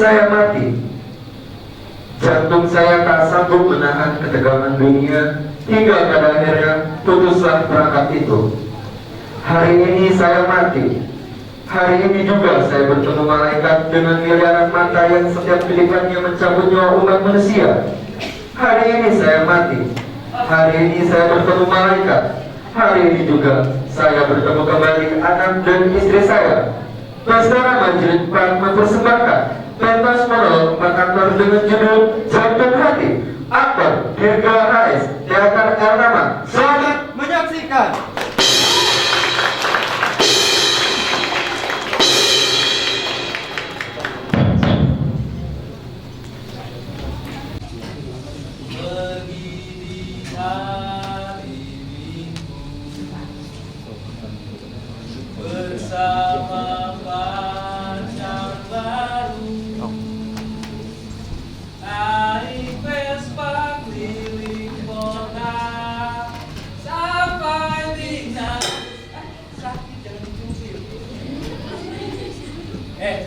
saya mati. Jantung saya tak sanggup menahan ketegangan dunia, hingga pada akhirnya putuslah perangkat itu. Hari ini saya mati. Hari ini juga saya bertemu malaikat dengan miliaran mata yang setiap pilihannya mencabut nyawa umat manusia. Hari ini saya mati. Hari ini saya bertemu malaikat. Hari ini juga saya bertemu kembali anak dan istri saya. Pesta Majelis Pak mempersembahkan pentas monolog 4 aktor dengan judul Jantung Hati, aktor Dirga AS, Teater El Nama. Selamat menyaksikan. Bersama pacar baru, naik Vespa keliling kota, sampai di sakit jangan dicubit.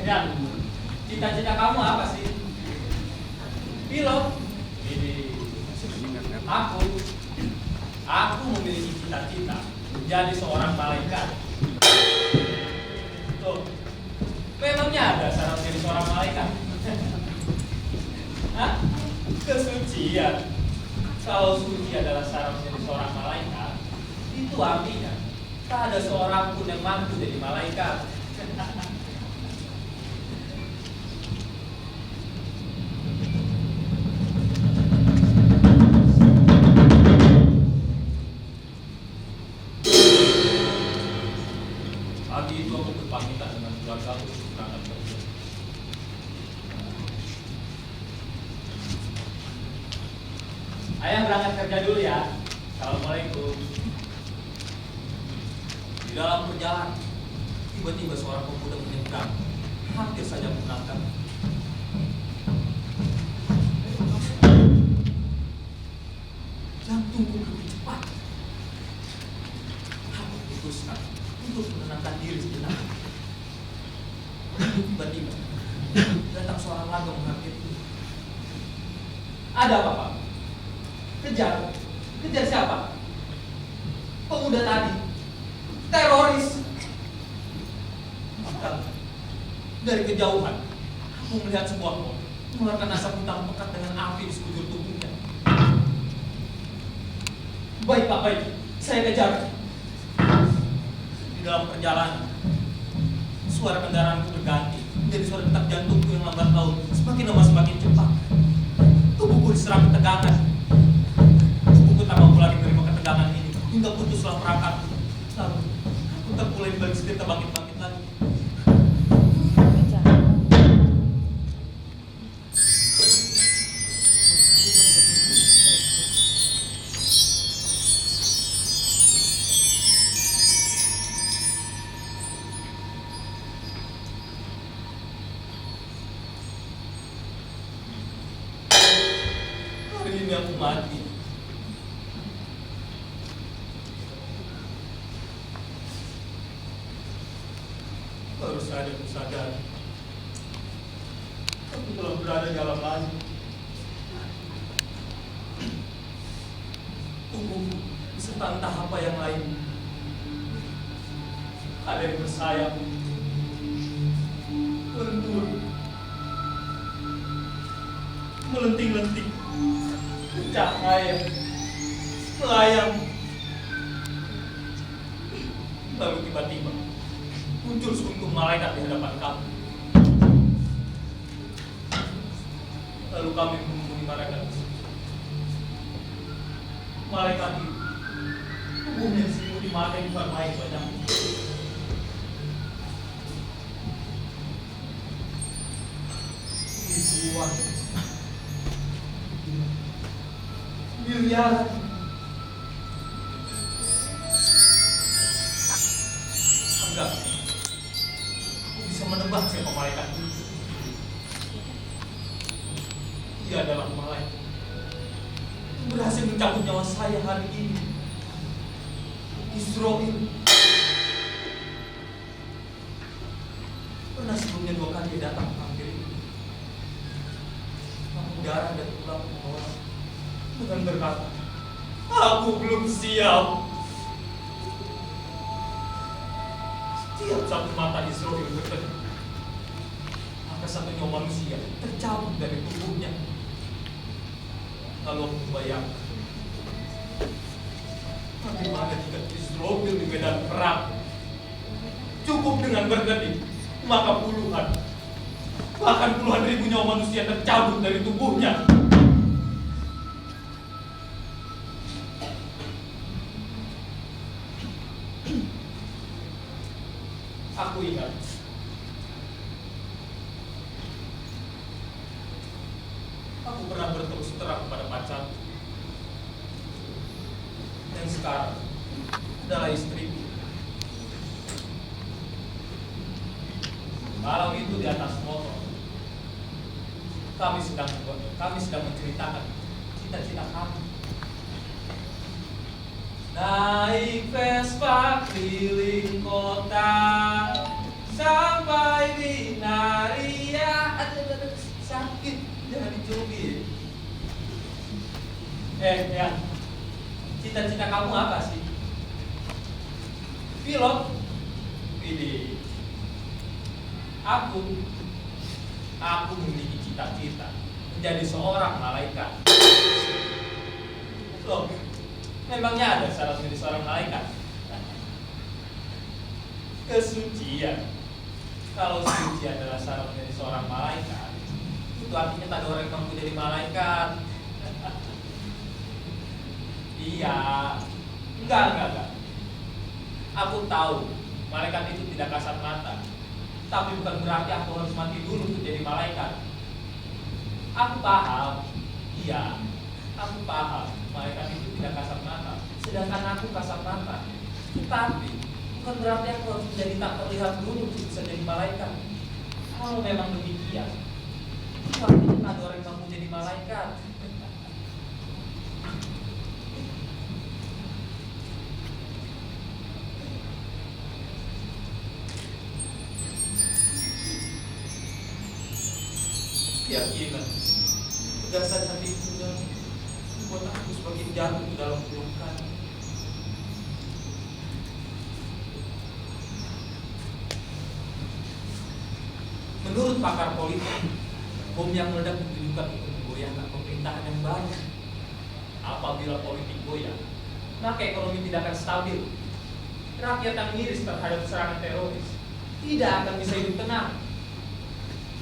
Dan cita-cita kamu apa sih? Pilot. Aku memiliki cita-cita menjadi seorang malaikat. Tuh, memangnya ada syarat jadi seorang malaikat? Hah? Kesucian. Kalau suci adalah syarat jadi seorang malaikat, itu artinya tak ada seorang pun yang mampu jadi malaikat. Pagi itu aku berpamitan dengan keluarga aku untuk berangkat kerja. Ayah berangkat kerja dulu ya. Assalamualaikum. Di dalam perjalanan, tiba-tiba seorang pemuda menyeberang, hampir saja menabrak. Jantungku lebih cepat. Aku putuskan untuk menenangkan diri sejenak. Tiba-tiba datang seorang warga menghampiriku. Ada apa, Pak? Kejar siapa? Pemuda tadi. Teroris. Dari kejauhan, aku melihat sebuah mobil mengeluarkan asap hitam pekat dengan api di sekujur tubuhnya. Baik, Pak, baik. Saya kejar. Di dalam perjalanan, suara kendaraanku berganti menjadi suara detak jantungku yang lambat laun. Semakin lama semakin cepat. Tubuhku diserang ketegangan. Tubuhku tak mampu lagi menerima ketegangan ini hingga putuslah perangkatku. Lalu aku terkulai di balik setir terbangkit-bangkit lagi. Hari ini aku mati. Baru saja aku sadar, aku telah berada di alam lain. Tubuhku beserta entah apa yang lain. Ada yang bersayap, lentur, melenting-lenting, cahaya, melayang. Lalu tiba-tiba muncul sekuntum malaikat di hadapan kami. Lalu kami menemui malaikat itu. Malaikat itu tubuhnya diselimuti mata yang bukan main banyak. Ribuan, miliaran. Enggak, aku bisa menebak siapa malaikat itu. Dia adalah malaikat yang berhasil mencabut nyawa saya hari ini. Israel. Pernah sebelumnya 2 kali dia datang menghampiri. darah dan tulang orang dengan berkata, aku belum siap. Setiap satu mata Israel berkedip, maka satu nyawa manusia tercabut dari tubuhnya. Lalu aku bayangkan, bagaimana jika Israel di medan perang cukup dengan berkedip, maka bahkan puluhan ribu nyawa manusia tercabut dari tubuhnya. Aku ingat aku pernah berterus terang kepada pacarku yang sekarang adalah istriku. Malam itu di atas motor, kami sedang menceritakan cita-cita kami. Naik Vespa keliling kota sampai Binaria. Aduh, sakit, jangan dicubit. Ya, cita-cita kamu apa sih? Pilot? Pilih. Aku memiliki cita-cita menjadi seorang malaikat. Loh, memangnya ada syarat menjadi seorang malaikat? Kesucian. Kalau suci adalah syarat menjadi seorang malaikat, itu artinya tak ada orang yang mampu jadi malaikat. Iya. Enggak. Aku tahu malaikat itu tidak kasat mata, tapi bukan berarti aku harus mati dulu untuk jadi malaikat. Aku paham. Iya, aku paham malaikat itu tidak kasat mata, sedangkan aku kasat mata. Tetapi bukan berarti aku harus menjadi tak terlihat dulu untuk bisa jadi malaikat. Kalau memang demikian, itu artinya tak ada orang yang mampu jadi malaikat. Keyakinan, ketegasan hati Bunda membuat aku semakin jatuh ke dalam pelukan. Menurut pakar politik, bom yang meledak ditujukan untuk menggoyahkan pemerintahan yang baru. Apabila politik goyah, maka ekonomi tidak akan stabil. Rakyat yang miris terhadap serangan teroris tidak akan bisa hidup tenang.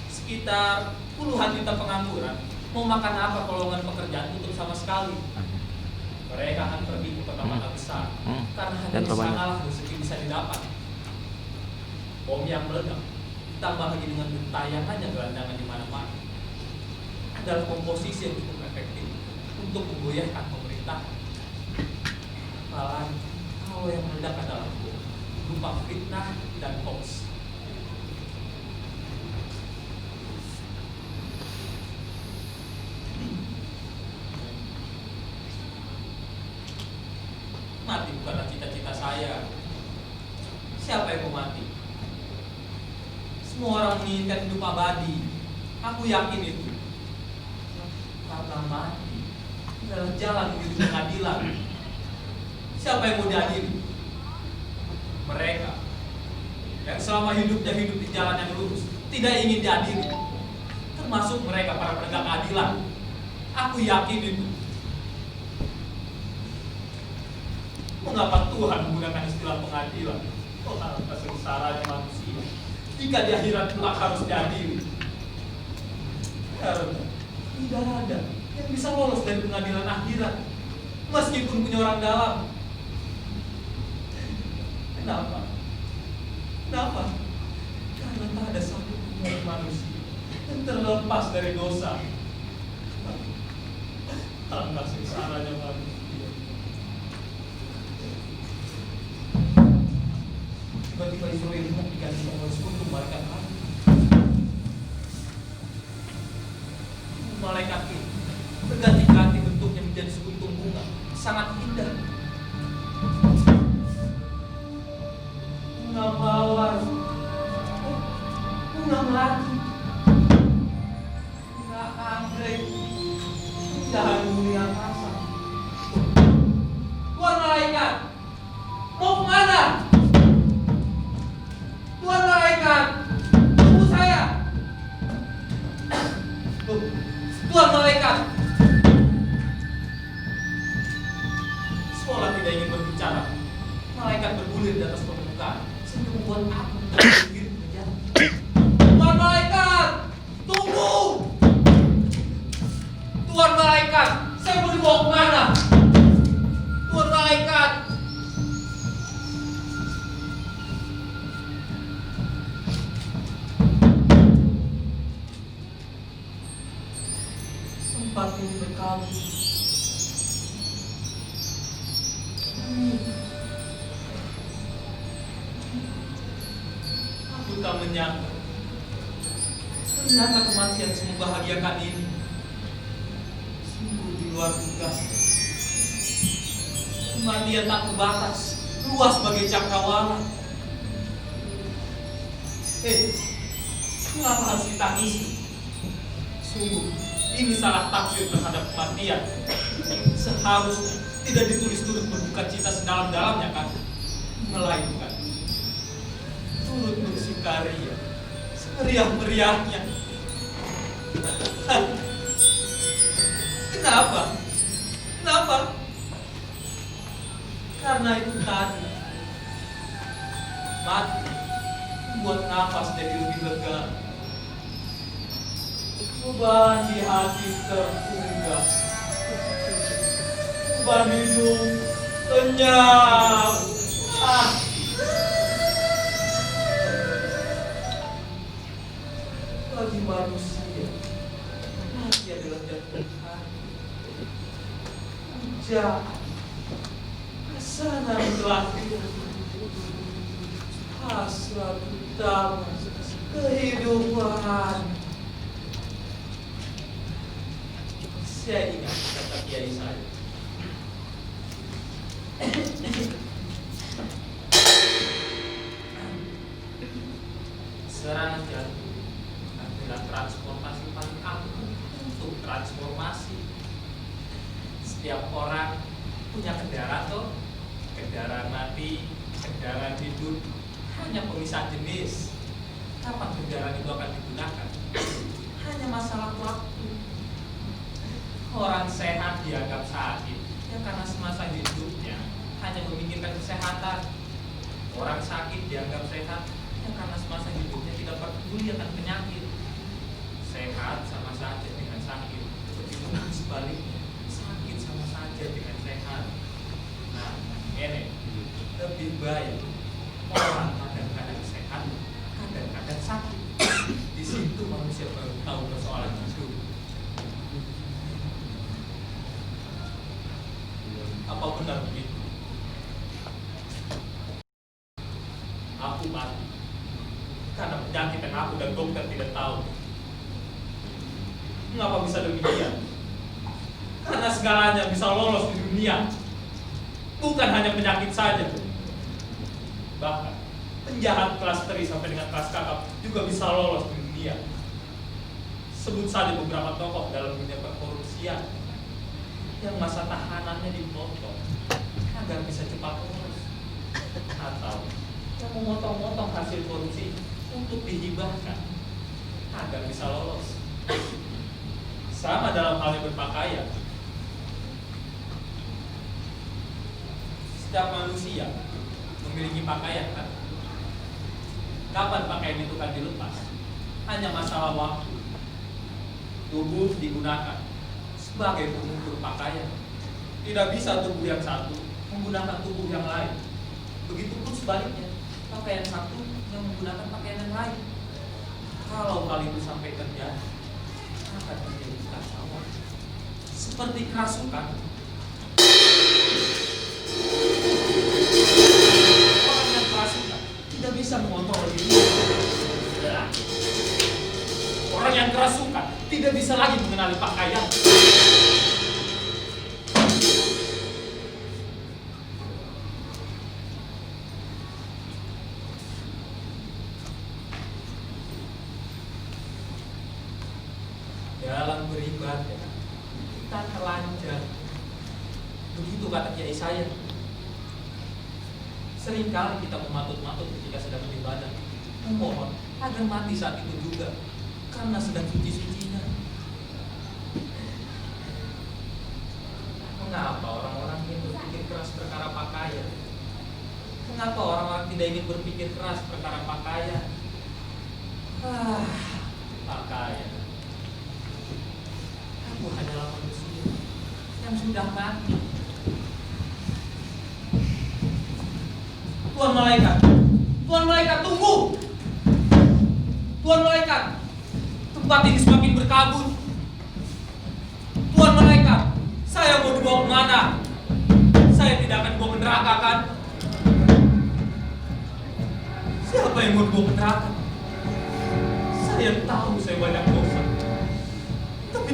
Sekitar puluhan juta pengangguran mau makan apa kalau lowongan pekerjaan tutup sama sekali. Mereka akan pergi ke kota-kota besar karena hanya di sanalah rezeki bisa didapat. Bom yang meledak ditambah lagi dengan gentayangannya gelandangan di mana-mana adalah komposisi yang cukup efektif untuk menggoyahkan pemerintahan. Apalagi kalau yang meledak adalah bom berupa fitnah dan hoax. Mati bukanlah cita-cita saya. Siapa yang mau mati? Semua orang menginginkan hidup abadi. Aku yakin itu. Karena mati adalah jalan menuju pengadilan. Siapa yang mau diadili? Mereka yang selama hidupnya hidup di jalan yang lurus, tidak ingin diadili. Termasuk mereka para penegak keadilan. Aku yakin itu. Mengapa Tuhan menggunakan istilah pengadilan? Oh, alangkah sengsaranya manusia jika di akhirat kelak harus diadili. Karena tidak ada yang bisa lolos dari pengadilan akhirat, meskipun punya orang dalam. Kenapa? Karena tak ada satu pun manusia yang terlepas dari dosa. Alangkah sengsaranya manusia. Tiba-tiba Israel hendak diganti oleh sekutu malaikat kami. Malaikat itu berganti-ganti bentuknya menjadi sekuntum bunga, sangat indah. Bunga mawar, bunga melati, bunga anggrek, Jangan dunia kasar. Tuan malaikat, mau kemana? Tuan malaikat, tunggu saya. Tuan malaikat. Sekolah tidak ingin berbicara. Malaikat bergulir di atas permukaan sehingga membuat aku berdiri mengejar. Tuan malaikat, tunggu. Tuan malaikat, saya mau dibawa kemana? Tuan malaikat. Tempat ini berkabut. Aku tak menyangka ternyata kematian semembahagiakan ini sungguh di luar duga. Kematian tak terbatas, luas bagai cakrawala. Mengapa harus ditangisi? Sungguh, ini salah tafsir terhadap kematian. Seharusnya tidak ditulis turut berduka cita sedalam-dalamnya kan? Melainkan turut bersukaria semeriah-meriahnya. Kenapa? Kenapa? Karena itu tadi mati membuat nafas jadi lebih lega. Beban di hati terunggah, beban hidup lenyap. Bagi manusia, mati adalah jatuh hati. Puja, kesana terakhir, hasrat utama kehidupan. Saya ingat kata kiai saya. Serangan jantung adalah transformasi paling ampuh untuk transformasi. Setiap orang punya kendaraan tuh, kendaraan mati, kendaraan hidup, hanya pemisah jenis. Kapan kendaraan itu akan digunakan? Hanya masalah waktu. Orang sehat dianggap sakit ya karena semasa hidupnya hanya memikirkan kesehatan. Orang sakit dianggap sehat ya karena semasa hidupnya tidak peduli akan penyakit. Sehat sama saja dengan sakit. Begitu pun sebaliknya, sakit sama saja dengan sehat. Nah, ini lebih baik orang kadang-kadang sehat, kadang-kadang sakit. Di situ manusia baru tahu persoalan hidup. Apa benar begitu? Aku mati karena penyakit yang aku dan dokter tidak tahu. Mengapa bisa demikian? Karena segalanya bisa lolos di dunia. Bukan hanya penyakit saja. Bahkan penjahat kelas teri sampai dengan kelas kakap juga bisa lolos di dunia. Sebut saja beberapa tokoh dalam dunia perkorupsian yang masa tahanannya dipotong agar bisa cepat lolos, atau yang memotong-motong hasil korupsi untuk dihibahkan agar bisa lolos. Sama dalam halnya berpakaian. Setiap manusia memiliki pakaian kan? Kapan pakaian itu akan dilepas? Hanya masalah waktu. Tubuh digunakan sebagai pengukur pakaian. Tidak bisa tubuh yang satu menggunakan tubuh yang lain. Begitupun sebaliknya, pakaian satu yang menggunakan pakaian yang lain. Kalau hal itu sampai terjadi, akan terjadi kekacauan. Seperti kerasukan. Orang yang kerasukan tidak bisa mengontrol dirinya. Orang yang kerasukan tidak bisa lagi mengenali pakaian. Dalam beribadah, kita telanjang. Begitu kata kiai saya. Seringkali kita mematut-matut ketika sedang beribadah, memohon agar mati saat itu juga, karena sedang suci-sucinya. Mengapa orang-orang ingin berpikir keras perkara pakaian? Mengapa orang-orang tidak ingin berpikir keras perkara pakaian? Pakaian. Aku hanyalah manusia yang sudah mati. Tuan malaikat, tunggu! Tuan malaikat, tempat ini semakin berkabut. Tuan malaikat, saya mau dibawa kemana? Saya tidak akan dibawa ke neraka, kan? Siapa yang mau dibawa ke neraka? Saya tahu saya banyak dosa, tapi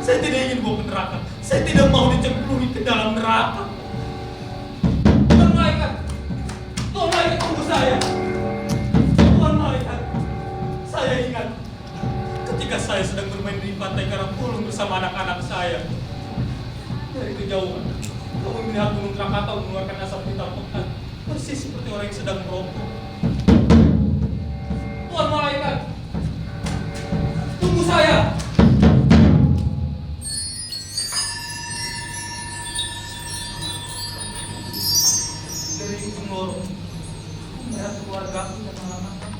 saya tidak ingin dibawa ke neraka. Saya tidak mau dicemplungi ke dalam neraka. Tuan malaikat, tunggu saya. Tuan malaikat, saya ingat ketika saya sedang bermain di pantai Karangpulung bersama anak-anak saya. Dari kejauhan, kamu melihat gunung Krakatau mengeluarkan asap hitam pekat, persis seperti orang yang sedang merokok. Tuan malaikat, tunggu saya. Dari ujung lorong, aku melihat keluarga aku yang malam-malam.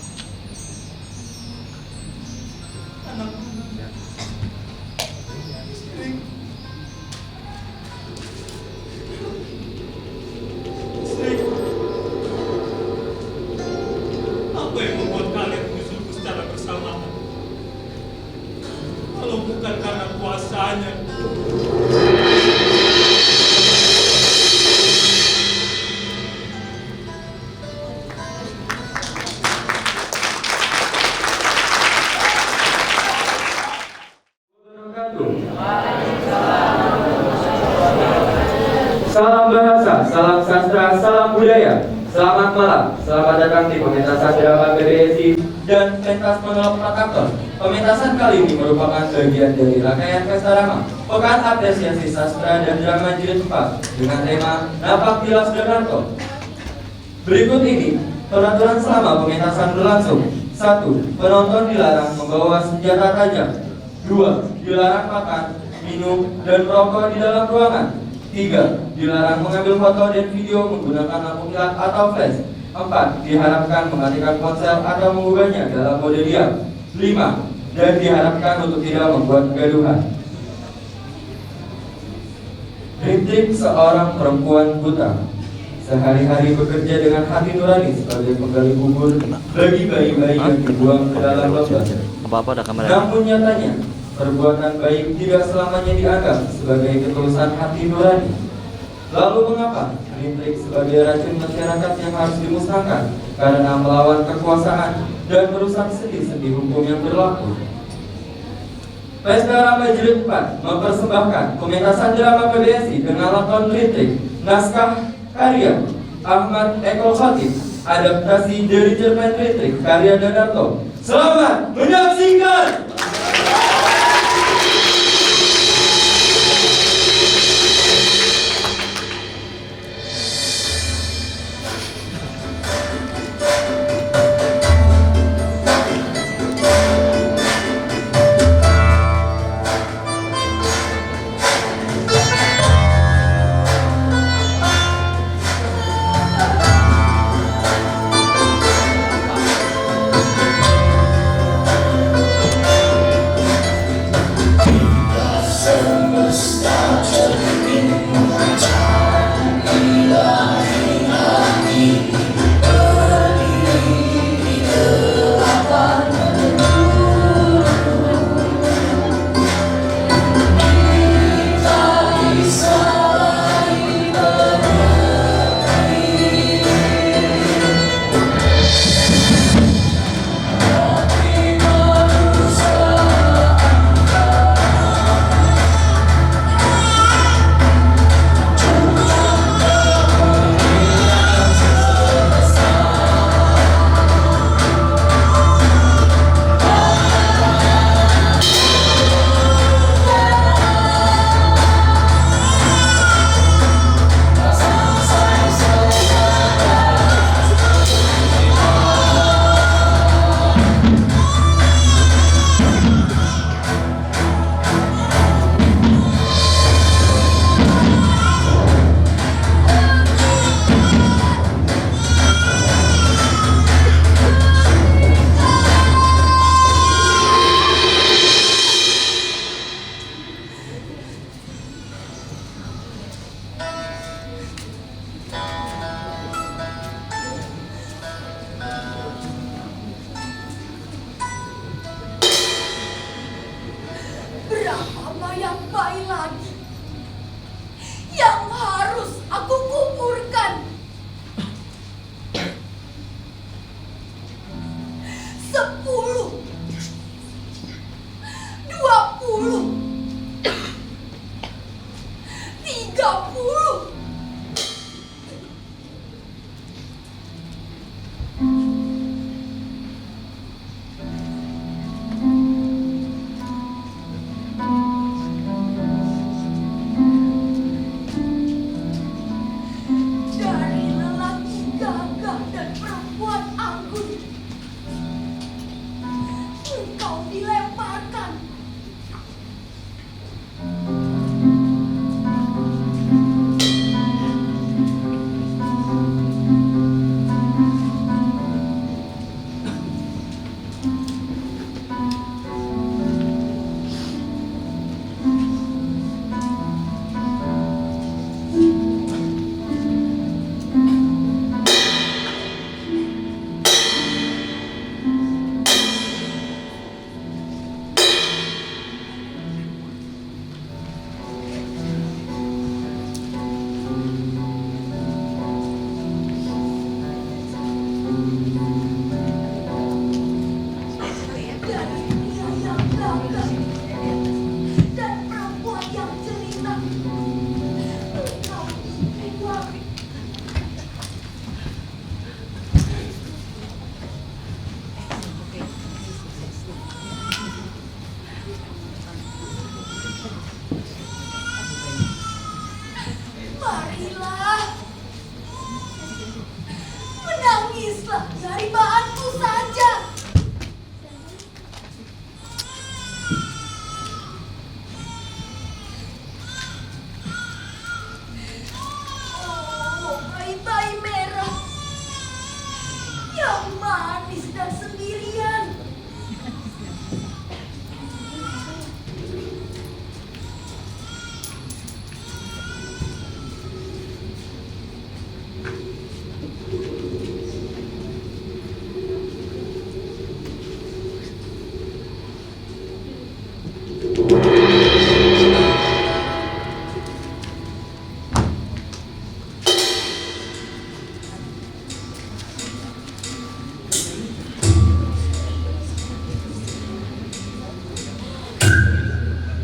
Anak-anaknya, istriku. Apa yang membuat kalian menyusulku secara bersamaan? Kalau bukan karena kuasanya. Salam bahasa, salam sastra, salam budaya. Selamat malam, selamat datang di pementasan drama PBSI dan pentas monolog Protraktor. Pementasan kali ini merupakan bagian dari rangkaian Pesta Rama, Pekan Apresiasi Sastra dan Drama Jilid 4 dengan tema Napak Tilas Danarto. Berikut ini peraturan selama pementasan berlangsung. 1. Penonton dilarang membawa senjata tajam. 2. Dilarang makan, minum, dan merokok di dalam ruangan. 3. Dilarang mengambil foto dan video menggunakan lampu kilat atau flash. 4. Diharapkan mematikan ponsel atau mengubahnya dalam mode diam. 5. Dan diharapkan untuk tidak membuat kegaduhan. Rintik seorang perempuan buta. Sehari-hari bekerja dengan hati nurani sebagai penggali kubur bagi bayi-bayi yang dibuang ke dalam lubang. Namun nyatanya, perbuatan baik tidak selamanya dianggap sebagai ketulusan hati nurani. Lalu mengapa Rintik sebagai racun masyarakat yang harus dimusnahkan karena melawan kekuasaan dan merusak sendi-sendi hukum yang berlaku? Pesta Rama Jilid 4 mempersembahkan pementasan drama PBSI dengan lakon Rintik, naskah karya Ahmad Eko Khatib, adaptasi dari cerpen Rintik karya Danarto. Selamat menyaksikan. yang baik lagi yang harus aku kuburkan. 10, 20, 30. Dari lelaki gagah dan perempuan anggun, engkau dilemparkan. Dari pria yang gagah dan perempuan yang jelita, engkau dibuang. Marilah, menangislah di haribaanku saja. Oh, bayi-bayi merah yang manis dan sendirian.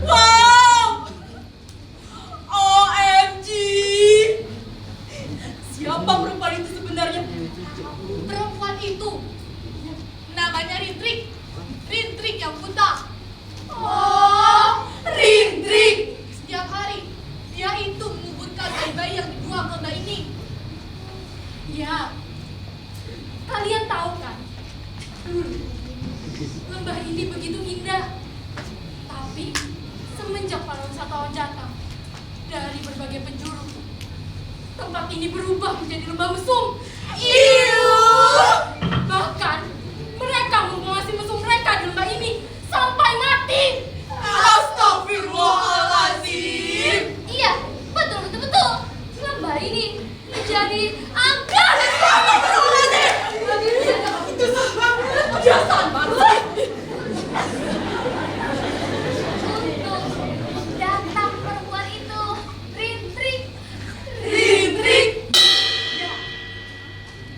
Wow! OMG! Siapa perempuan itu sebenarnya? Perempuan itu namanya Rintrik. Rintrik yang buta. Oh, Rintrik! Setiap hari dia itu menguburkan bayi-bayi yang dibuang ke lembah ini. Ya, kalian tahu kan? Dulu lembah ini begitu indah. Tapi semenjak para wisatawan datang dari berbagai penjuru, tempat ini berubah menjadi lembah mesum. Iu! Bahkan mereka membuang mesum mereka di lembah ini sampai mati. Astagfirullahaladzim. Iya, betul. Lembah ini menjadi angka. Astagfirullahaladzim. Kebiasaan banget. Untuk datang perempuan itu, Rintrik. Ya,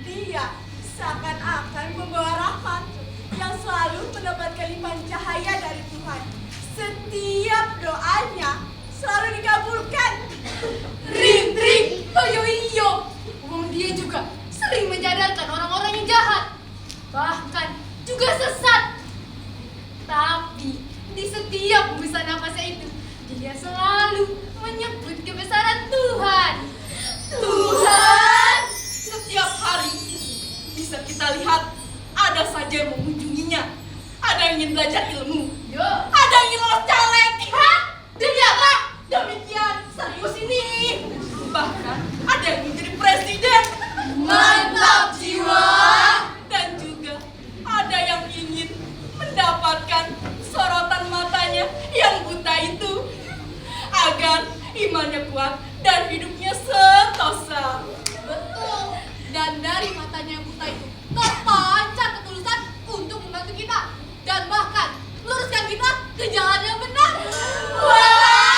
dia seakan-akan membawa rahmat yang selalu mendapatkan limpahan cahaya dari Tuhan. Setiap doanya selalu dikabulkan. Rintrik, iyo. Dia juga sering menjadarkan orang-orang yang jahat, bahkan juga sesat. Tapi di setiap hembusan nafasnya itu, dia selalu menyebut kebesaran Tuhan. Tuhan! Setiap hari bisa kita lihat ada saja yang mengunjunginya. Ada yang ingin belajar ilmu. Yo, Ada yang ingin lolos caleg. hah? Demi apa? Demikian serius ini. Bahkan ada yang ingin jadi presiden. Mantap jiwa. Dan juga ada yang ingin mendapatkan sorotan matanya yang buta itu agar imannya kuat dan hidupnya sentosa. Betul. Dan dari matanya yang buta itu terpancar ketulusan untuk membantu kita dan bahkan luruskan kita ke jalan yang benar. Wah!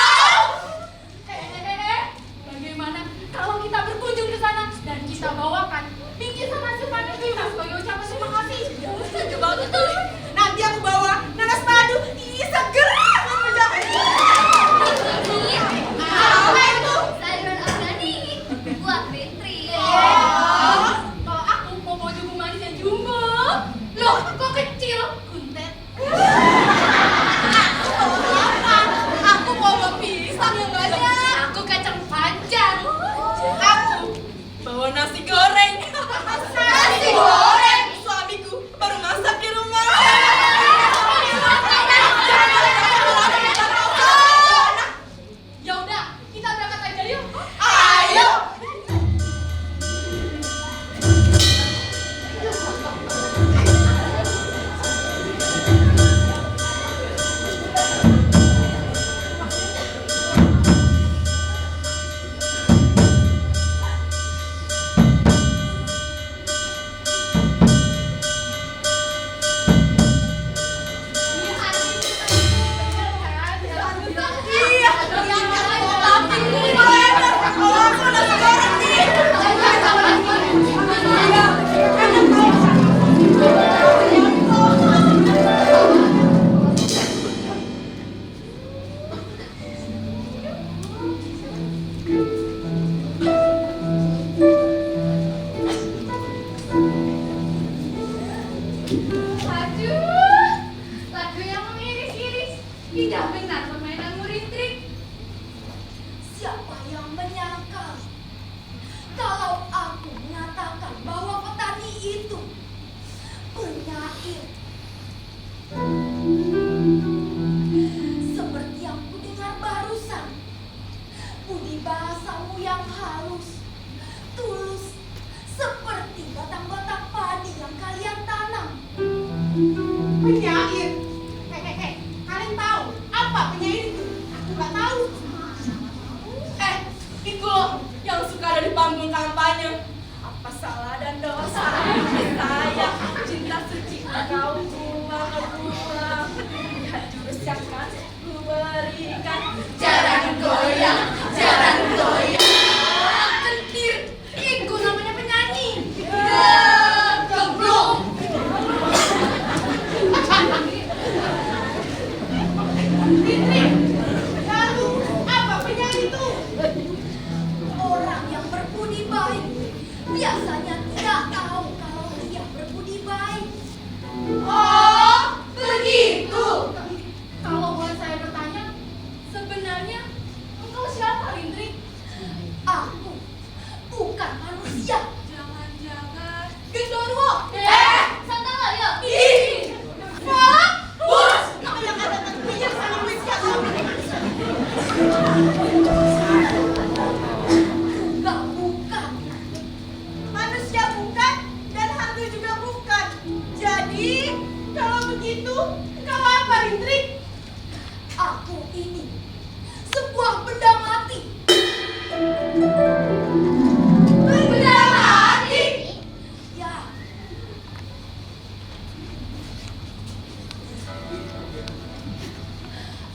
halus, tulus, seperti batang-batang padi yang kalian tanam. Penyair. Kalian tahu apa penyair itu? Aku nggak tahu. Itu loh yang suka ada di panggung kampanye. Apa salah dan dosa saya, cinta suci kau buang-buang, jurus yang kan ku berikan. Jangan goyang, jangan goyang. Kentir, itu namanya penyanyi. Goblok. Fitri. Lalu apa penyair itu? Orang yang berbudi baik biasanya tidak tahu kalau dia berbudi baik. Oh, begitu. Kalau boleh saya bertanya, sebenarnya engkau siapa, Rindri? Aku bukan manusia. Jangan-jangan genderuwo. Santala ya. Ih, bos. Yang ada minyak sama minyak. Enggak, bukan. Manusia bukan dan hantu juga bukan. Jadi, kalau begitu, kau apa, Rintrik? Aku ini sebuah benda mati. Benda mati? Ya.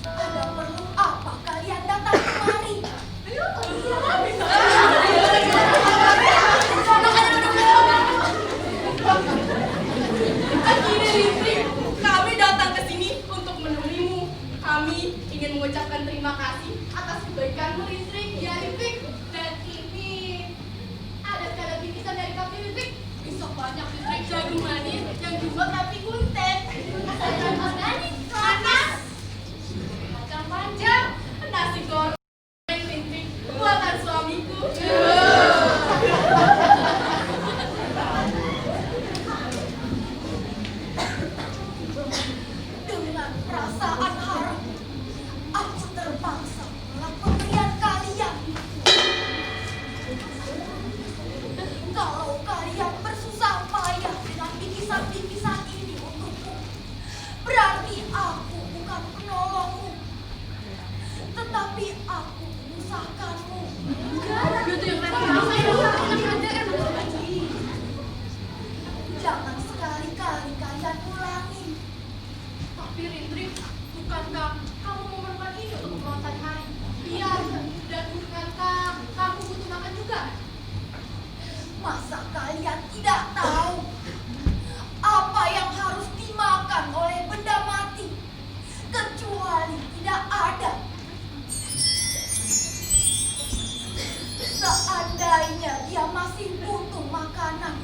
Ada perlu apa kalian datang kemari? Akhirnya Rintrik, kami datang ke sini untuk menemuimu. Kami ingin mengucapkan terima kasih atas kebaikanmu, Rintrik. Ya, Rindrik. Dan ini ada sekali bingkisan dari kami, Rindrik. Bisa banyak, Rindrik. Jagung manis yang juga tapi kuntet. Sayuran organik, panas. Kacang panjang. Nasi goreng, Rintrik, buatan suamiku. Dengan perasaan haru, aku terpaksa menolak pemberian kalian. Kalau kalian bersusah payah dengan bingkisan-bingkisan ini untukku, berarti aku bukan penolongmu, tetapi aku menyusahkanmu. Jangan sekali-kali kalian ulangi. Tapi Rindrik, bukankah kamu memerlukan ini untuk keperluan hari? Iya, dan bukankah kamu butuh makan juga? Masa kalian tidak tahu apa yang harus dimakan oleh benda mati, kecuali tidak ada? Seandainya dia masih butuh makanan,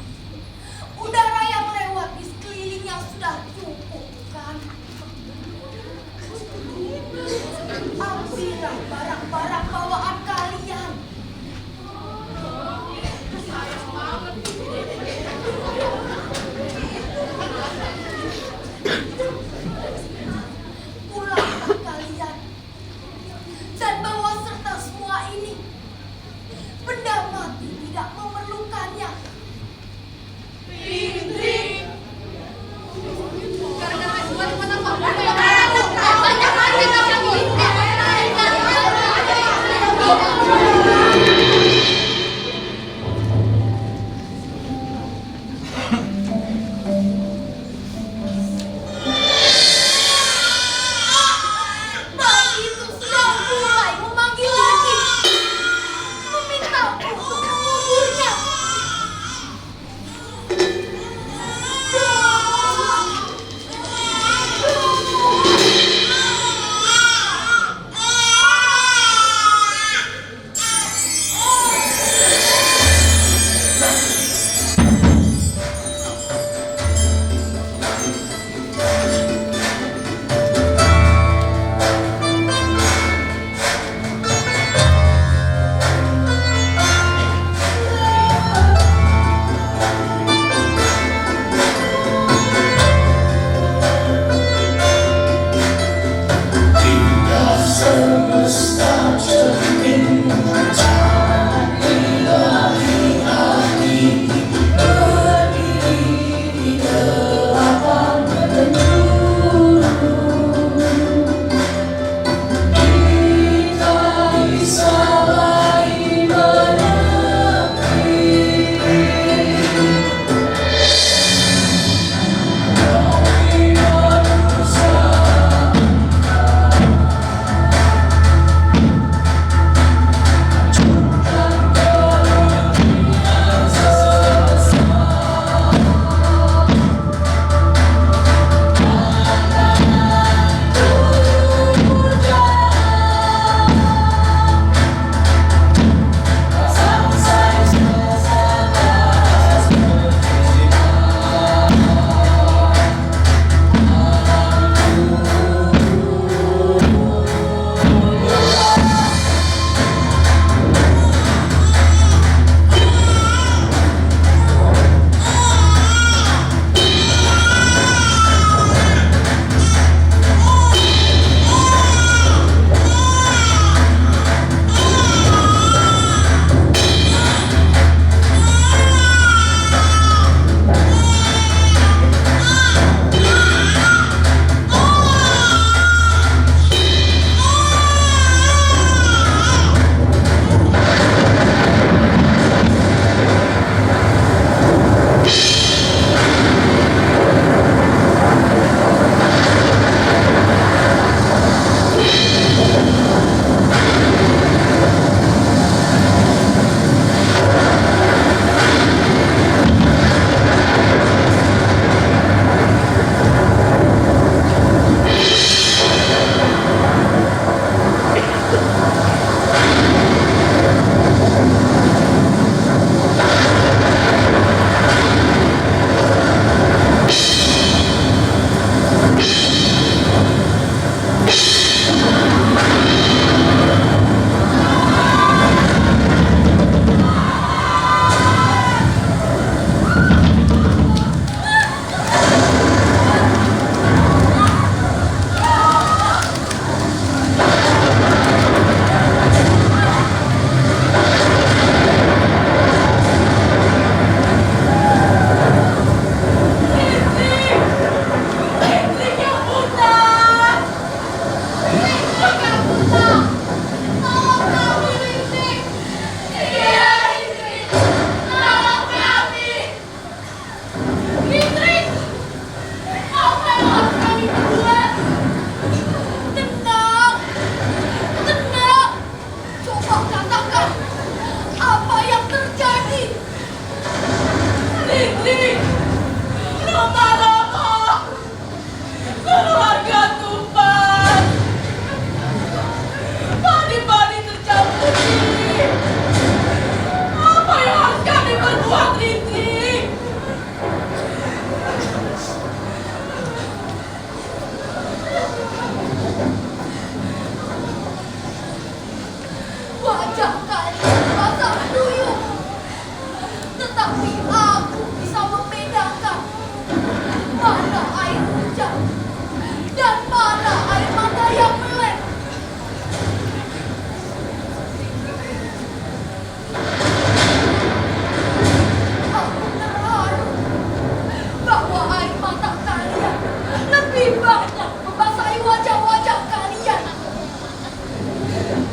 udara yang lewat di sekelilingnya sudah cukup, kan? Ambillah barang-barang bawaan kalian. Sayang banget. Pulanglah kalian dan bawa serta semua ini. Benda mati tidak memerlukannya. Rintrik. Karena semua di kota Papua bayi itu sudah mulai memanggil lagi, meminta untuk menguburnya.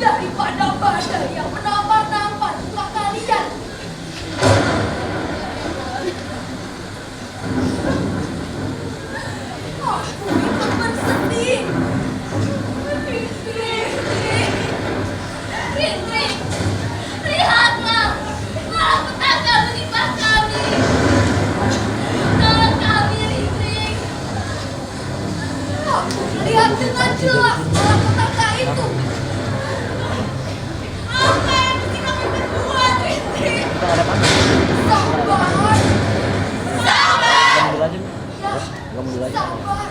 daripada badai yang menampak-nampak muka kalian. Aku ikut bersedih. Rintrik, lihatlah, malapetaka menimpa kami. Tolong kami, Rintrik. Aku melihat dengan jelas malapetaka itu. Apa yang mesti kami berbuat, Rintrik? Sabar. Sabar. Ya, sabar.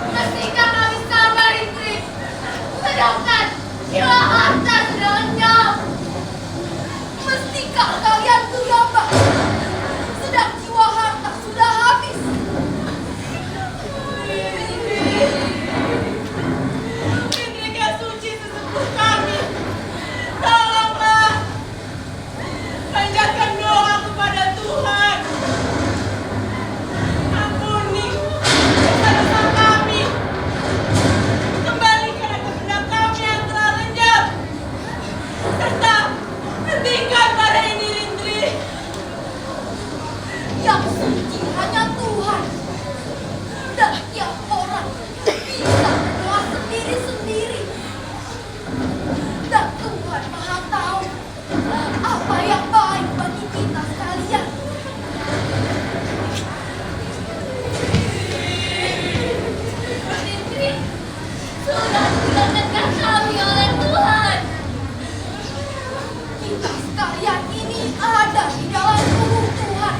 Mestikah kami sabar, Rintrik? Sedangkan jiwa harta sudah lenyap. Mestikah kalian gegabah? Sedang jiwa harta sudah habis. Rintrik yang suci sesepuh kami, tolonglah panjatkan doa kepada Tuhan. Ampuni dosa-dosa kami, kembalikan kepada kami yang telah lenyap, serta hentikan pada ini Rintrik. Yang suci hanya Tuhan. Dan tiap orang bisa berdoa sendiri-sendiri. Dan Tuhan Maha tahu apa yang baik bagi kita sekalian. Rintrik sudah diselamatkan kami oleh Tuhan. Kita sekalian ini ada di dalam tubuh Tuhan.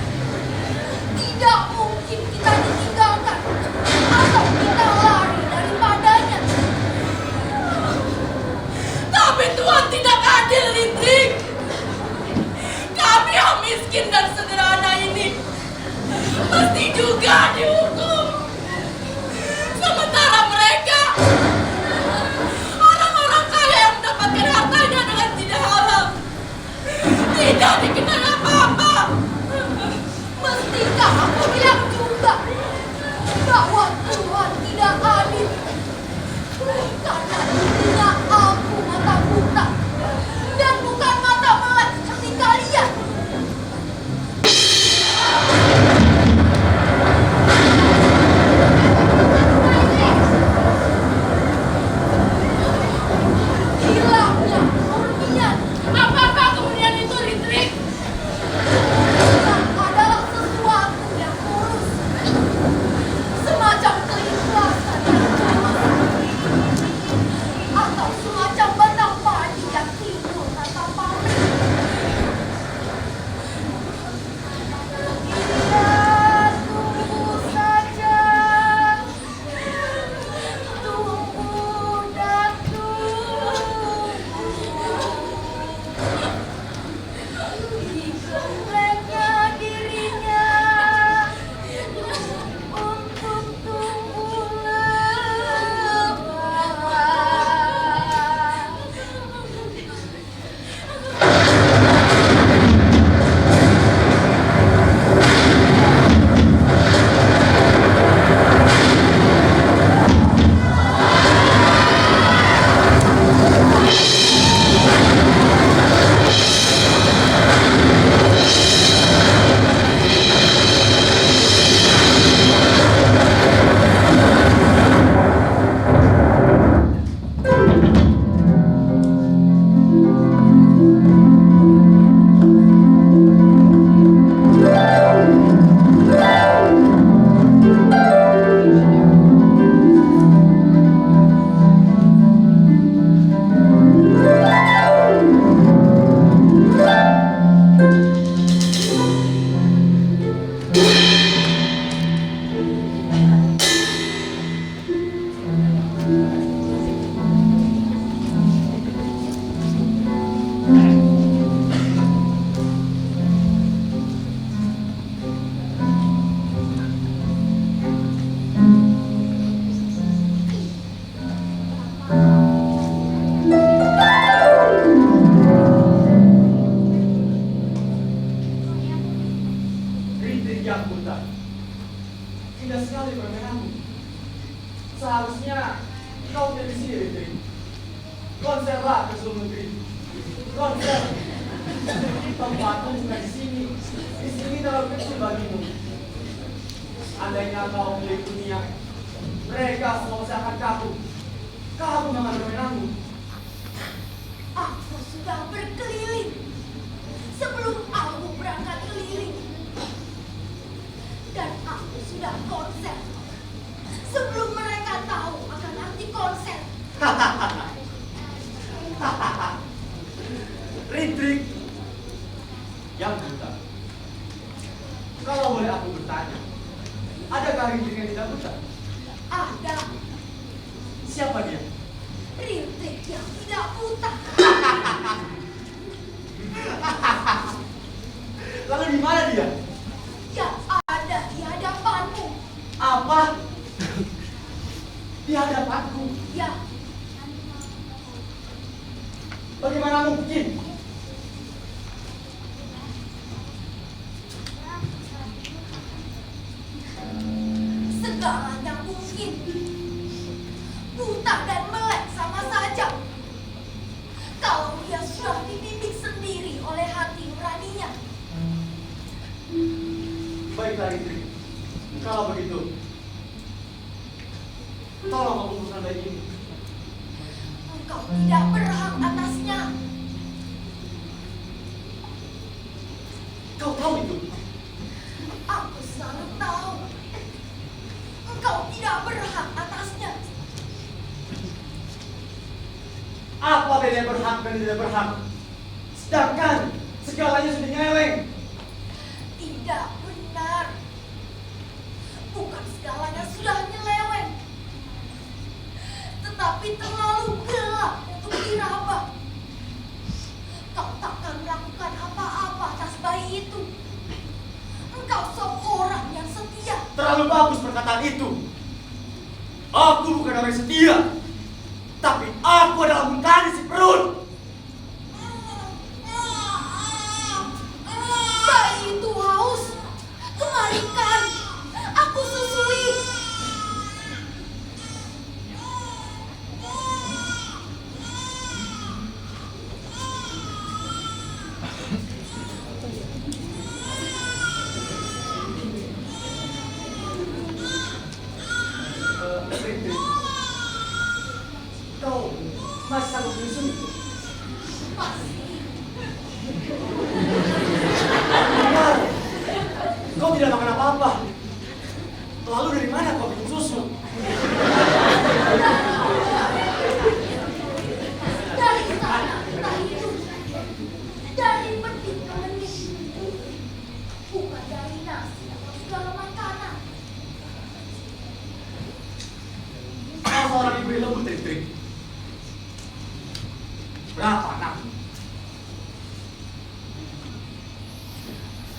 Tidak mungkin kita ditinggalkan atau kita lari daripadanya. Tapi Tuhan tidak adil, Rintrik. Kami yang miskin dan sederhana ini mesti juga dihukum. Sementara mereka, orang-orang kaya yang mendapatkan hartanya dengan tidak halal, tidak dikenal apa-apa. Mestikah aku bilang juga bahwa Tuhan tidak adil? Karena dirinya aku mata buta dan bukan mata melek seperti kalian. Hilangnya murnian. Apakah kemudian itu, Rintrik? Yang adalah sesuatu yang tulus, semacam keikhlasan yang tulus, atau semacam batang padi yang timbul tanpa pamrih. Iya, tunggu saja, tunggu dan tunggu. Digemblengnya dirinya untuk tumbuh lebat. konserlah ke seluruh negeri. Konser. Tempatmu bukan di sini. Di sini terlalu kecil bagimu. Andainya kau milik dunia, mereka semua akan kaku. Kamu dengan permainanmu. Aku sudah berkeliling sebelum aku berangkat keliling. Dan aku sudah konser sebelum mereka tahu akan arti konser. Ritrik yang buta. Kalau boleh aku bertanya, adakah Ritrik yang tidak buta? Ada Siapa dia? Ritrik yang tidak buta. Lalu di mana dia? Yang ada di hadapanmu. Apa? Di hadapanku. Ya, Bagaimana mungkin? segalanya mungkin. Buta dan melek sama saja. Kalau dia sudah dibimbing sendiri oleh hati nuraninya. Baiklah Ritrik. Kalau begitu, tolong kamu uruskan bayi ini. Engkau tidak berhak atasnya. Kau tahu itu? Aku selalu tahu. Engkau tidak berhak atasnya. Apa beda berhak dan tidak berhak? Sedangkan segalanya sudah nyeleng. Tidak benar. Bukan segalanya sudah nyeleweng. Tetapi terlalu gelap untuk diraba. Kau takkan melakukan apa-apa atas bayi itu. Engkau seorang yang setia. Terlalu bagus perkataan itu. Aku bukan orang yang setia, tapi aku adalah mengkani si perut. Bayi itu haus. Kemarikan. Aku susui. Ritrik, kau masih sanggup menyusui? Masih. Benar. Kau tidak makan apa-apa. Lalu dari mana kau bikin susu? Dari sana kita hidup. Dari menit ke menit. Bukan dari nasi atau segala makanan. Kau seorang ibu yang lembut, Ritrik. Berapa anakmu?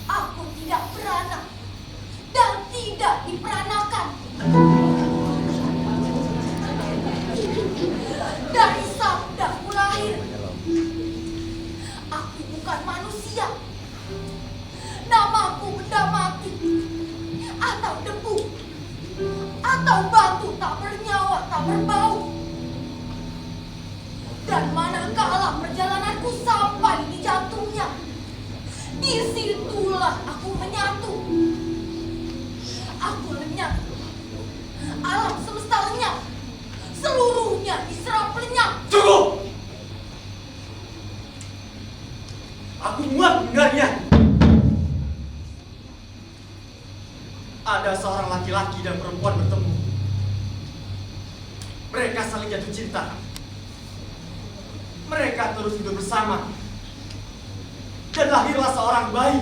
Aku tidak beranak dan tidak diperanakan. Dari sabdaku lahir, aku bukan manusia. Namaku benda mati, atau debu, atau batu tak bernyawa, tak berbau. Dan manakala perjalananku sampai di jantungnya, disitulah aku menyatu. Aku lenyap. Alam semesta lenyap. Seluruhnya diserap lenyap. Cukup! Aku muak mendengarnya. Ada seorang laki-laki dan perempuan bertemu. Mereka saling jatuh cinta. Mereka terus hidup bersama. Dan lahirlah seorang bayi.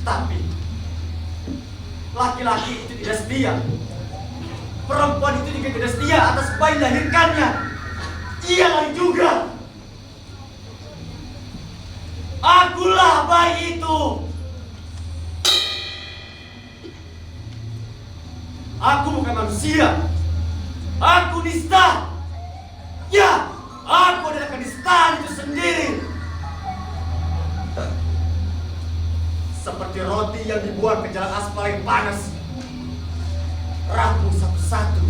Tapi laki-laki itu tidak setia. Perempuan itu juga tidak setia atas bayi lahirkannya. Ia lari juga. Akulah bayi itu. Aku bukan manusia. Aku nista. Ya, aku adalah kenistaan itu sendiri. Seperti roti yang dibuang ke jalan aspal yang panas, rapuh satu-satu.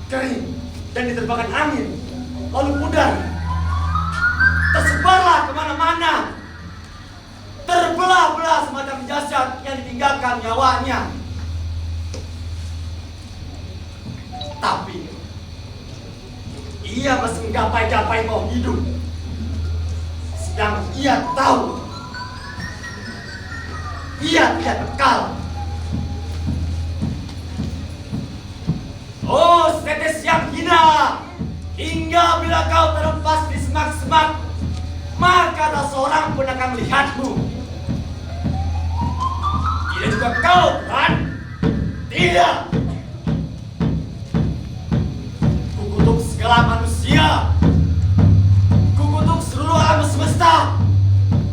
kering dan diterbangkan angin, lalu pudar. Tersebarlah kemana-mana, terbelah-belah semacam jasad yang ditinggalkan nyawanya. Tapi ia masih menggapai-gapai mau hidup, sedang ia tahu ia tidak kekal. Oh, setetes yang hina, hingga bila kau terlepas di semak-semak, maka tak seorang pun akan melihatmu. Tidak juga kau, Tuhan. Tidak. Kukutuk segala manusia. Kukutuk seluruh alam semesta.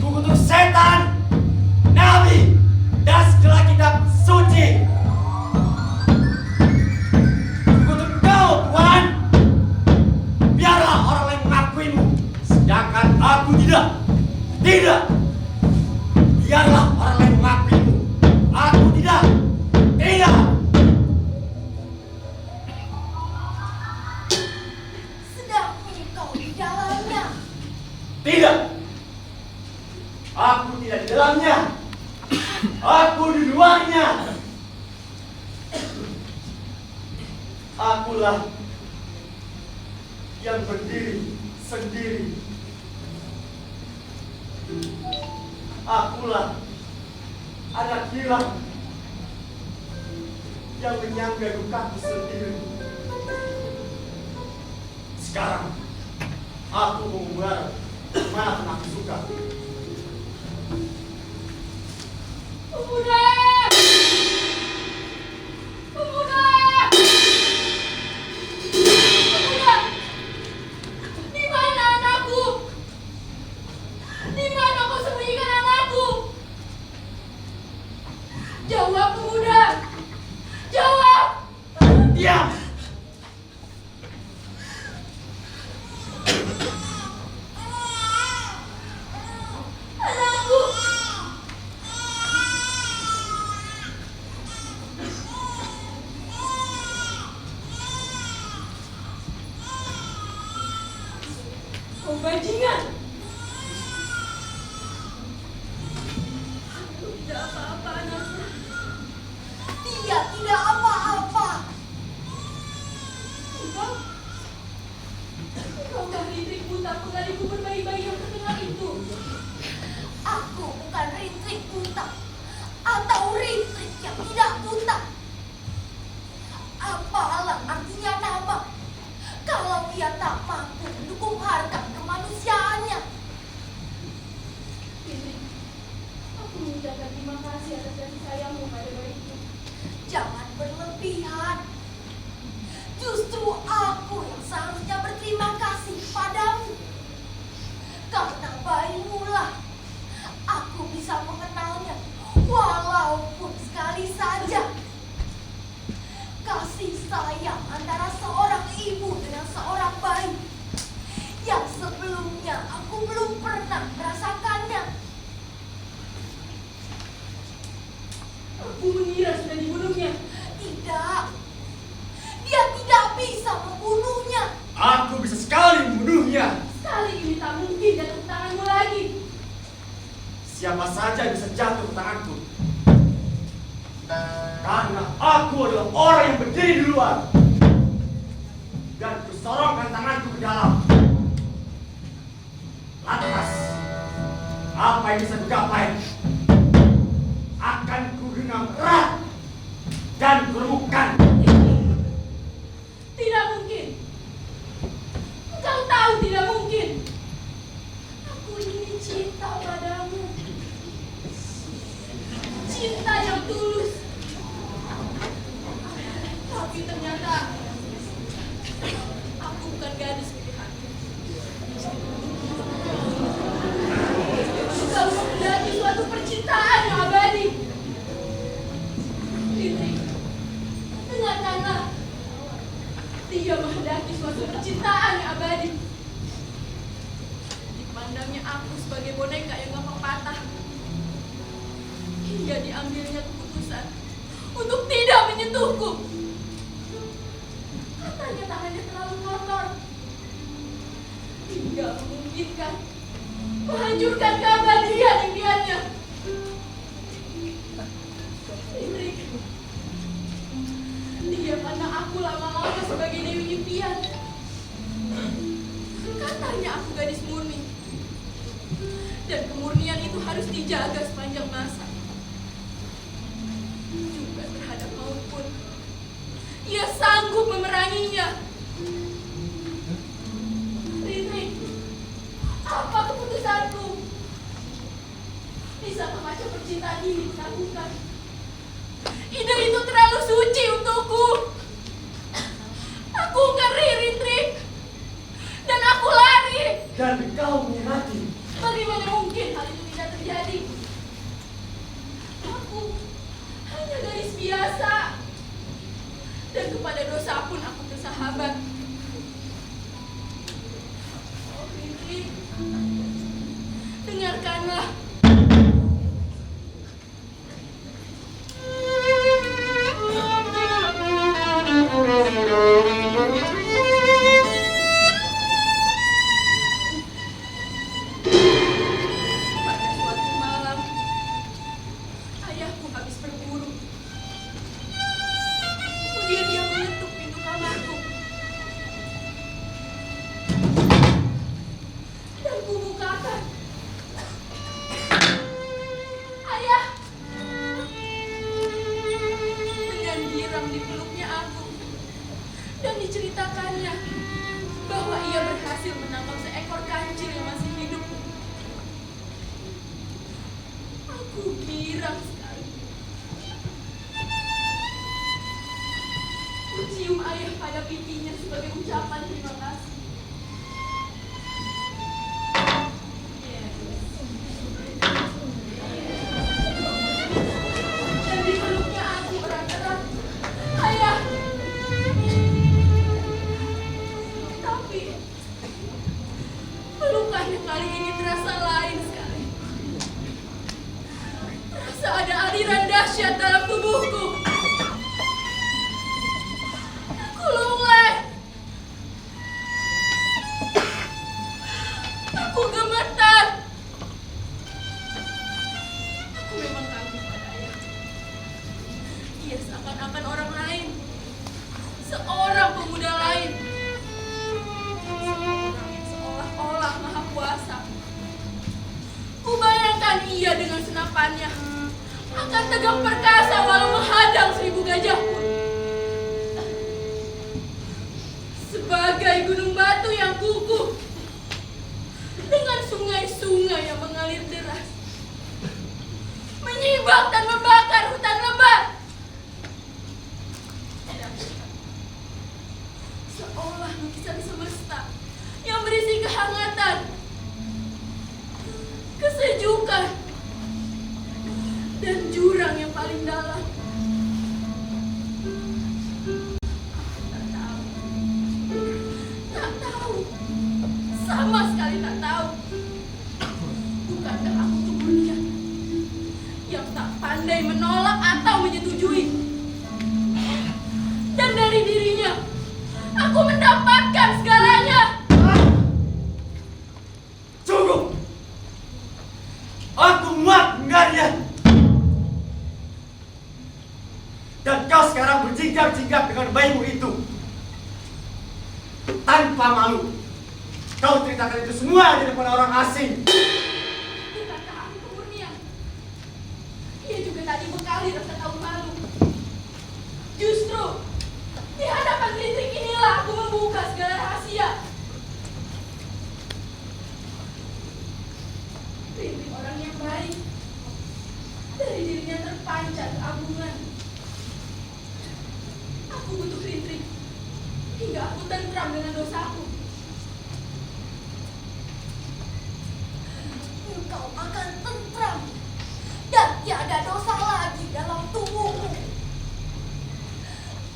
Kukutuk setan, nabi, dan segala kitab suci. Kukutuk kau, Tuhan. Biarlah orang lain mengakuimu, sedangkan aku tidak. Tidak. Biarlah orang lain mengakuimu, aku tidak. Tidak. Sedang engkau di dalamnya. Tidak. Aku tidak di dalamnya. Aku di luarnya. Akulah yang berdiri sendiri. Akulah anak hilang yang menyangga lukaku sendiri. Sekarang aku mengembara mana pun aku suka. Pemuda! Pemuda! Pemuda! Di mana anakku? Di mana kau sembunyikan anakku? Jawab, pemuda! Jawab! Diam! Anakku! Kau bajingan! Tidak apa-apa, anakku. Dia tidak apa-apa. Engkau? Engkau Ritrik buta penggaliku berbayi-bayi yang terkenal itu. Aku bukan Ritrik buta atau Ritrik yang tidak buta. Apalah artinya nama kalau ia tak mampu mendukung harkat kemanusiaannya. Ritrik, aku mengucapkan terima kasih atas kasih sayangmu pada bayiku. Jangan berlebihan. Justru aku yang seharusnya berterima kasih padamu. Karena bayimu lah aku bisa mengenalnya walaupun sekali saja. Kasih sayang antara seorang ibu dengan seorang bayi yang sebelumnya aku belum pernah merasakannya. Aku mengira sudah dibunuhnya. Tidak. Dia tidak bisa membunuhnya. Aku bisa sekali membunuhnya. Kali ini tak mungkin jatuh ke tanganmu lagi. Siapa saja bisa jatuh ke tanganku. Karena aku adalah orang yang berdiri di luar dan kusorongkan tanganku ke dalam. Lantas, apa yang bisa kugapai akan kugenggam erat dan kuremukkan. Tidak mungkin. Engkau tahu tidak mungkin. Aku ini cinta padamu. Cinta yang tulus. Tapi ternyata aku bukan gadis pilihanmu. Engkau menghendaki suatu percintaan yang abadi. Ritrik, dengarkanlah. Dia menghendaki suatu percintaan yang abadi. Dipandangnya aku sebagai boneka yang gampang patah. Hingga diambilnya keputusan untuk tidak menyentuhku. Katanya tak hingga memungkinkan menghancurkan keabadian impiannya. Rintrik, dia pandang aku lama-lama sebagai dewi impian. Katanya aku gadis murni, dan kemurnian itu harus dijaga sepanjang masa. Juga terhadap maut pun, ia sanggup memeranginya. Rintrik, apa keputusanku? Bisa macam percintaan ini kulakukan? Ide itu terlalu suci untukku. Aku ngeri, Rintrik, dan aku lari. Dan kau menyerati. Bagaimana mungkin hal itu tidak terjadi? Aku hanya gadis biasa, dan kepada dosa pun aku bersahabat. Oh, Rintrik, dengarkanlah. Pada suatu malam, ayahku habis berburu. Kemudian dia mengetuk pintu kamarku. Dan kubukakan. Ayah! Dengan girang dipeluknya aku dan diceritakannya bahwa ia berhasil menangkap seekor kancil yang masih hidup. Aku girang sekali. Ku cium ayah pada pipinya sebagai ucapan terima kasih. Dan dipeluknya aku erat-erat. Ayah! Tapi pelukan yang kali ini terasa lain sekali. Terasa ada aliran dahsyat dalam tubuhku. Aku lunglai. Aku gemetar. Aku memang kagum pada ayah. Ia seakan-akan orang lain. Seorang pemuda lain. Seorang yang seolah-olah maha kuasa. Kubayangkan ia dengan senapannya akan tegak perkasa walau menghadang 1000 gajah pun. Sebagai gunung batu yang kukuh dengan sungai-sungai yang mengalir deras, menyibak dan membakar hutan lebat. Seolah lukisan semesta yang berisi kehangatan, kesejukan, dan jurang yang paling dalam. Tak tahu, sama sekali tak tahu. Bukankah aku kemurnian yang tak pandai menolak atau menyetujui? Dan dari dirinya aku mendapatkan segalanya. Cukup. Aku muak dengarnya. Dan kau sekarang berjingkap-jingkap dengan bayimu itu. Tanpa malu. Kau ceritakan itu semua di depan orang asing. Bukankah aku kemurnian? Ia juga tak dibekali rasa tahu malu. Justru di hadapan Rintrik inilah aku membuka segala rahasia. Rintrik orang yang baik. Dari dirinya terpancar keagungan. Aku butuh Rintrik hingga aku tentram dengan dosaku. Engkau akan tentram dan tiada dosa lagi dalam tubuhmu.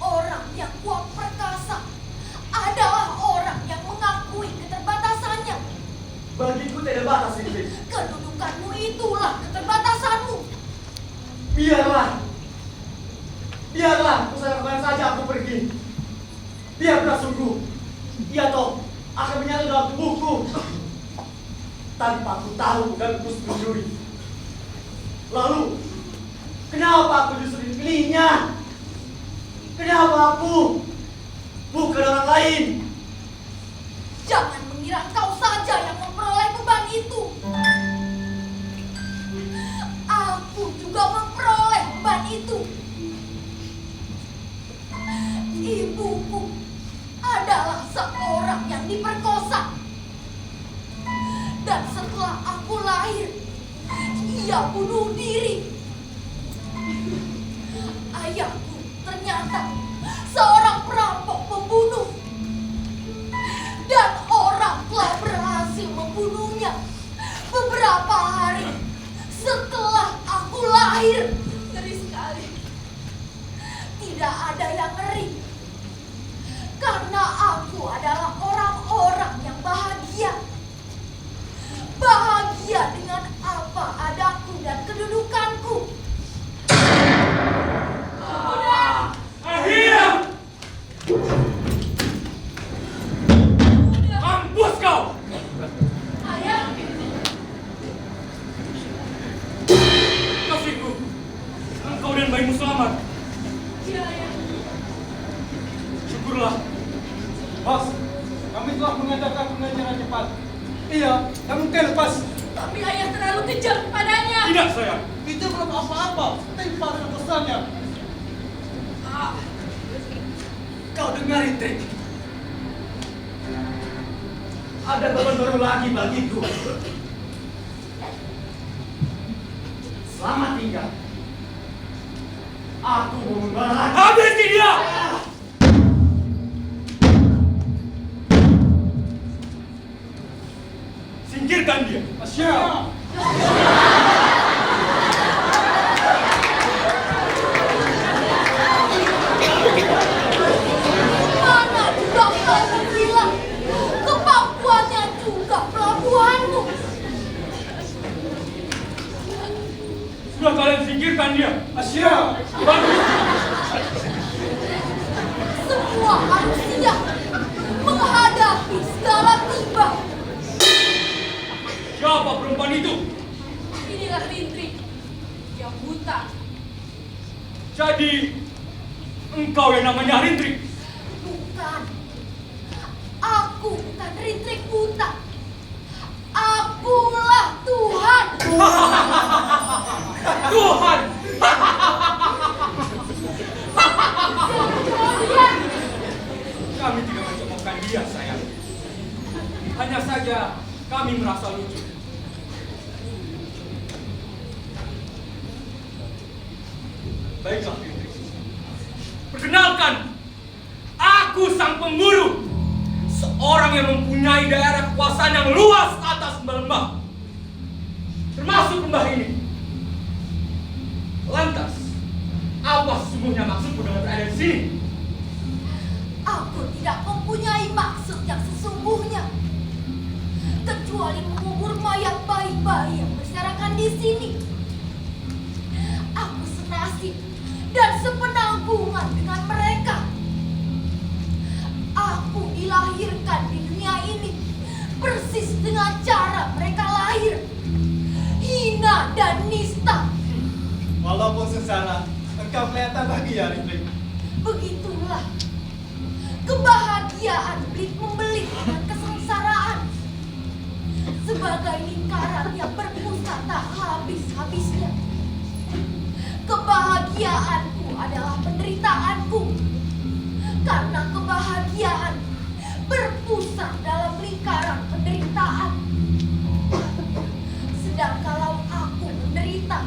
Orang yang kuat perkasa adalah orang yang mengakui keterbatasannya. Bagiku tidak batas ini. Kedudukanmu itulah keterbatasanmu. Biarlah. Biarlah, aku saya kemana saja aku pergi. Biarlah sungguh. Iya toh, akan menyatu dalam tubuhku tanpa aku tahu dan aku setujui. Lalu, kenapa aku justru dipilihnya? Kenapa aku bukan orang lain? Jangan mengira kau saja yang memperoleh beban itu. Aku juga memperoleh beban itu. Ibuku adalah seorang yang diperkosa. Dan setelah aku lahir, ia bunuh diri. Ayahku ternyata seorang perampok pembunuh. Dan orang telah berhasil membunuhnya beberapa hari setelah aku lahir. Ngeri sekali. Tidak ada yang ngeri. Karena aku adalah orang-orang yang bahagia. Bahagia dengan apa adaku dan kedudukanku. Akhirnya! Mampus kau! Ayah, Kasihku, engkau dan bayimu selamat. iya ayah. Syukurlah. Bos, kami telah mengadakan pengajaran cepat. Iya, kamu lepas. Tapi ayah terlalu kejam kepadanya. Tidak, sayang. Itu belum apa-apa. Timpa dengan dosanya. Kau dengar Trik? Ada beban baru lagi bagiku. Selamat tinggal. Aku mau membalas. Habisi dia! Singkirkan dia. Siap. Mana juga kau bilang kemampuannya juga pelabuhanmu. Sudah kalian singkirkan dia. Siap. Bagus. Semua harus siap menghadapi segala tiba. Siapa perempuan itu? Inilah Rintrik yang buta. Jadi, engkau yang namanya Rintrik. Bukan. Aku bukan Rintrik buta. Akulah Tuhan. Tuhan! Kami tidak mencemoohkan dia, sayang. Hanya saja kami merasa lucu. Baiklah, Rintrik. Perkenalkan, aku sang pemburu. Seorang yang mempunyai daerah kekuasaan yang luas atas lembah. Termasuk lembah ini. Lantas, apa sesungguhnya maksudmu dengan berada di sini? Aku tidak mempunyai maksud yang sesungguhnya. Kecuali mengubur mayat bayi-bayi yang berserakan di sini. Aku senasib dan sepenanggungan dengan mereka. Aku dilahirkan di dunia ini persis dengan cara mereka lahir. Hina dan nista. Walaupun sengsara, engkau kelihatan bahagia, Rintrik. Begitulah kebahagiaan belit-membelit dengan kesengsaraan. Sebagai lingkaran yang berpusat tak habis-habisnya. Kebahagiaanku adalah penderitaanku. Karena kebahagiaan berpusat dalam lingkaran penderitaan. Sedang kalau aku menderita,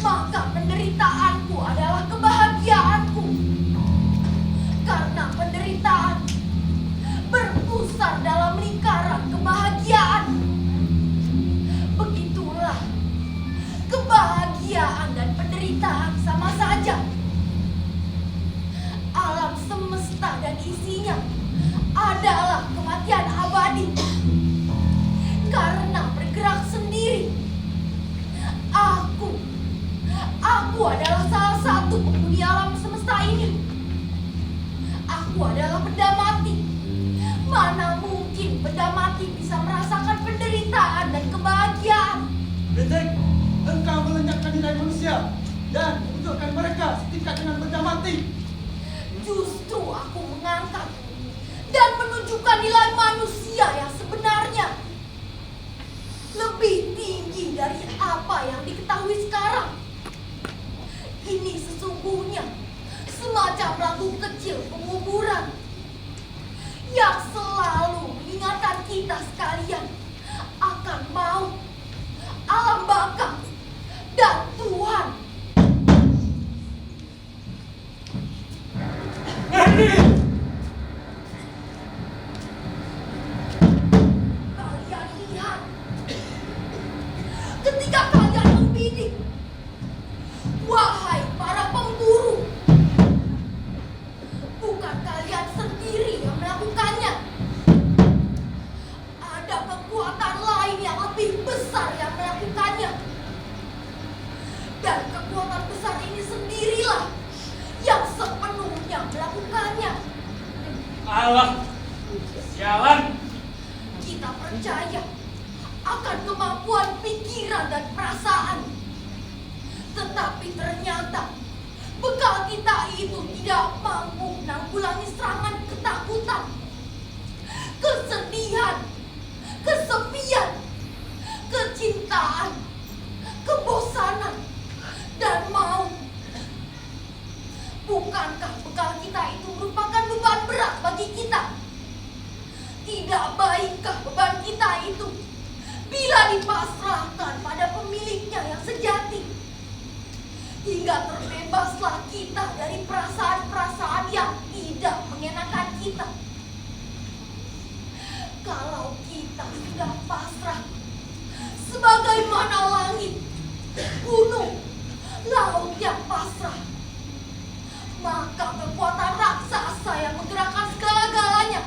maka penderitaanku adalah kebahagiaanku. Karena penderitaan berpusat dalam lingkaran kebahagiaan. Begitulah, kebahagiaan dan penderitaan sama saja. Alam semesta dan isinya adalah kematian abadi. Karena bergerak sendiri, aku adalah salah satu penghuni alam semesta ini. Aku adalah benda mati. Mana mungkin dan menunjukkan mereka setingkat dengan benda mati. Justru aku mengangkat dan menunjukkan nilai manusia yang sebenarnya lebih tinggi dari apa yang diketahui sekarang. Ini sesungguhnya semacam lagu kecil penguburan yang selalu mengingatkan kita sekalian akan maut, alam baka, dan Tuhan. Kalian lihat, ketika kalian membidik, wahai para pemburu, bukan kalian sendiri yang melakukannya. Ada kekuatan lain yang lebih besar yang melakukannya. Dan kekuatan besar ini sendirilah yang sepenuhnya melakukannya. Allah, sialan. Kita percaya akan kemampuan pikiran dan perasaan. Tetapi ternyata bekal kita itu tidak mampu menanggulangi serangan ketakutan, kesedihan, kesepian, kecintaan, kebosanan, dan maut. Bukankah bekal kita itu merupakan beban berat bagi kita? Tidak baikkah beban kita itu bila dipasrahkan pada pemiliknya yang sejati? Hingga terbebaslah kita dari perasaan-perasaan yang tidak mengenakan kita. Kalau kita sudah pasrah, sebagaimana langit, gunung, laut yang pasrah, maka kekuatan raksasa yang menggerakkan segala-galanya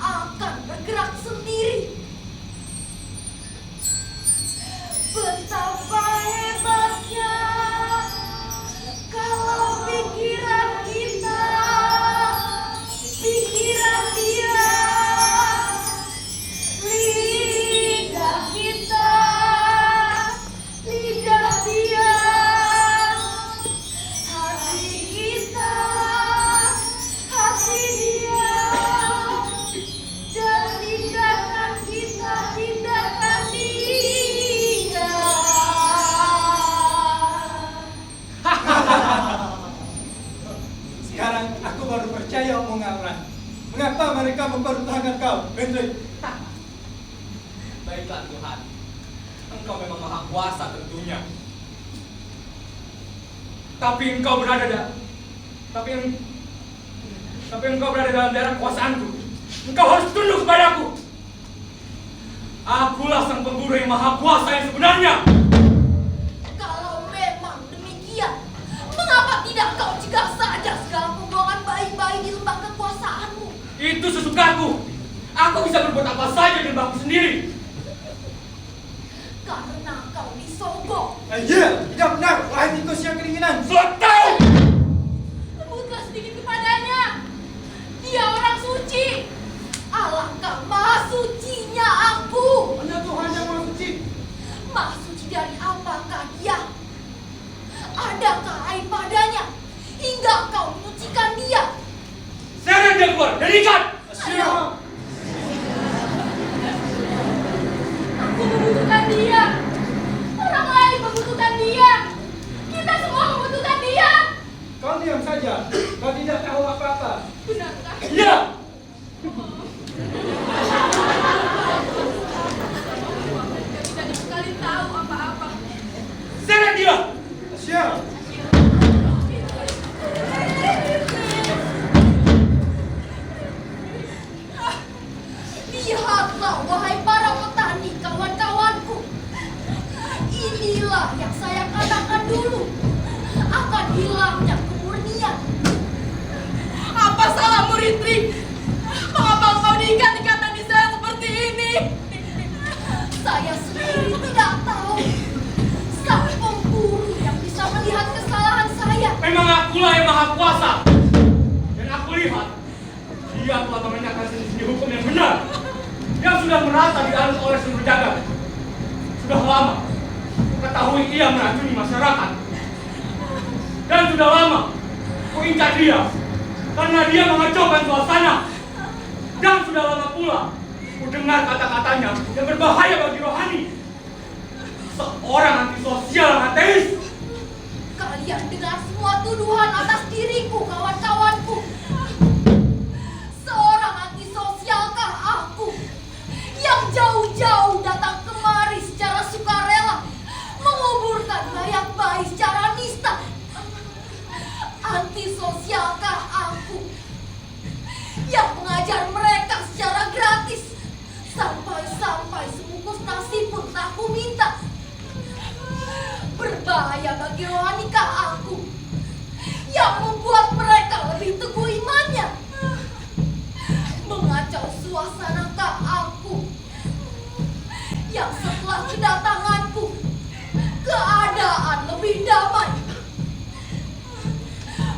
akan bergerak sendiri. Betapa hebatnya kalau pikiran kita, pikiran dia, lidah kita, lidah dia, hati kita, hati dia, dan tindakan kita, tindakan dia. Sekarang aku baru percaya omongan orang. Mengapa mereka mempertahankan kau, Hendrik? Baiklah Tuhan, Engkau memang maha kuasa tentunya. Tapi engkau berada dalam daerah kekuasaanku. Engkau harus tunduk kepadaku. Akulah sang pemburu yang maha kuasa yang sebenarnya. Kalau memang demikian, mengapa tidak kau cegah saja segala pembuangan bayi-bayi di lembah kekuasaanmu? Itu sesukaku. Aku bisa berbuat apa saja di lembahku sendiri. Karena kau disogok. Iya, tidak benar, wahai tikus yang kedinginan. Selesai! Lembutlah sedikit kepadanya. Dia orang suci. Alangkah maha sucinya aku. Hanya Tuhan yang maha suci. Maha suci dari apakah dia? Adakah aib padanya hingga kau menyucikan dia? Seret dia keluar dari ikan. Siap. Aku membutuhkan dia. Orang lain membutuhkan dia. Kita semua membutuhkan dia. Kau diam saja. Kau tidak tahu apa-apa. Benarkah? Iya. Dia tidak sekali tahu apa-apa. Seret dia. Siap. Lihatlah wahai para petani kawan-kawanku. Inilah yang saya katakan dulu akan hilangnya kemurnian. Apa salahmu, Ritrik? Mengapa kau diikat ikatan di sana seperti ini? Saya sendiri tidak tahu. Sang pemburu yang bisa melihat kesalahan saya. Memang akulah yang maha kuasa. Dan aku lihat dia telah menegakkan sisi hukum yang benar, yang sudah merata dianut oleh seluruh jagat. Sudah lama ketahui ia meracuni masyarakat. Dan sudah lama ku incar dia karena dia mengacaukan suasana. Dan sudah lama pula ku dengar kata-katanya yang berbahaya bagi rohani. Seorang antisosial ateis. Kalian dengar semua tuduhan atas diriku, kawan-kawanku. Seorang antisosialkah aku yang jauh-jauh datang kemari secara sukarela menguburkan mayat bayi secara nista? Antisosialkah aku yang mengajar mereka secara gratis sampai-sampai sebungkus nasi pun tak ku minta? Berbahaya bagi rohanikah aku yang membuat mereka lebih teguh imannya? Mengacau suasanakah aku yang setelah kedatanganku keadaan lebih damai?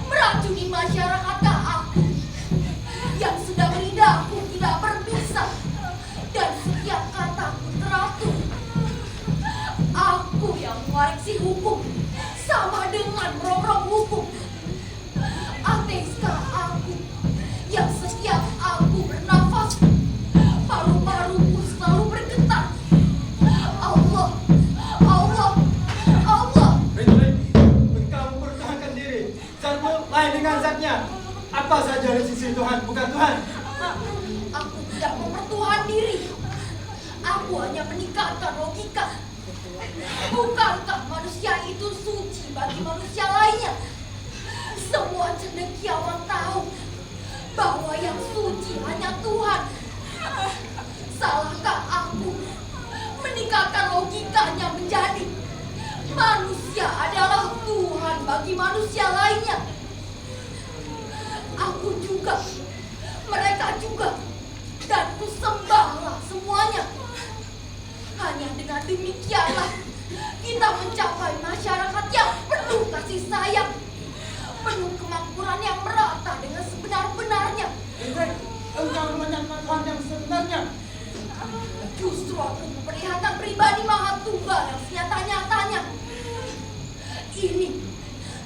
Meracuni masyarakatkah aku yang sedang lidahku tidak berbisa dan setiap kataku teratur? Aku yang mengoreksi hukum sama dengan merongrong hukum. Ateiskah aku yang setiap aku bernafas paru-paruku selalu bergetar? Allah, Allah, Allah. Rin, engkau mempertahankan diri. Zatmu lain dengan zatnya. Apa saja di sisi Tuhan, bukan Tuhan. Aku tidak mempertuhan diri. Aku hanya meningkatkan logika. Bukankah manusia itu suci bagi manusia lainnya? Semua cendekiawan tahu bahwa yang suci hanya Tuhan. Salahkah aku meningkatkan logikanya menjadi manusia adalah Tuhan bagi manusia lainnya? Aku juga, mereka juga, dan kusembahlah semuanya. Hanya dengan demikianlah kita mencapai masyarakat yang penuh kasih sayang, penuh kemakmuran yang merata dengan sebenar-benarnya. Engkau menyangka Tuhan yang sebenarnya. Justru aku memperlihatkan pribadi Maha Tunggal yang senyata-nyatanya. Ini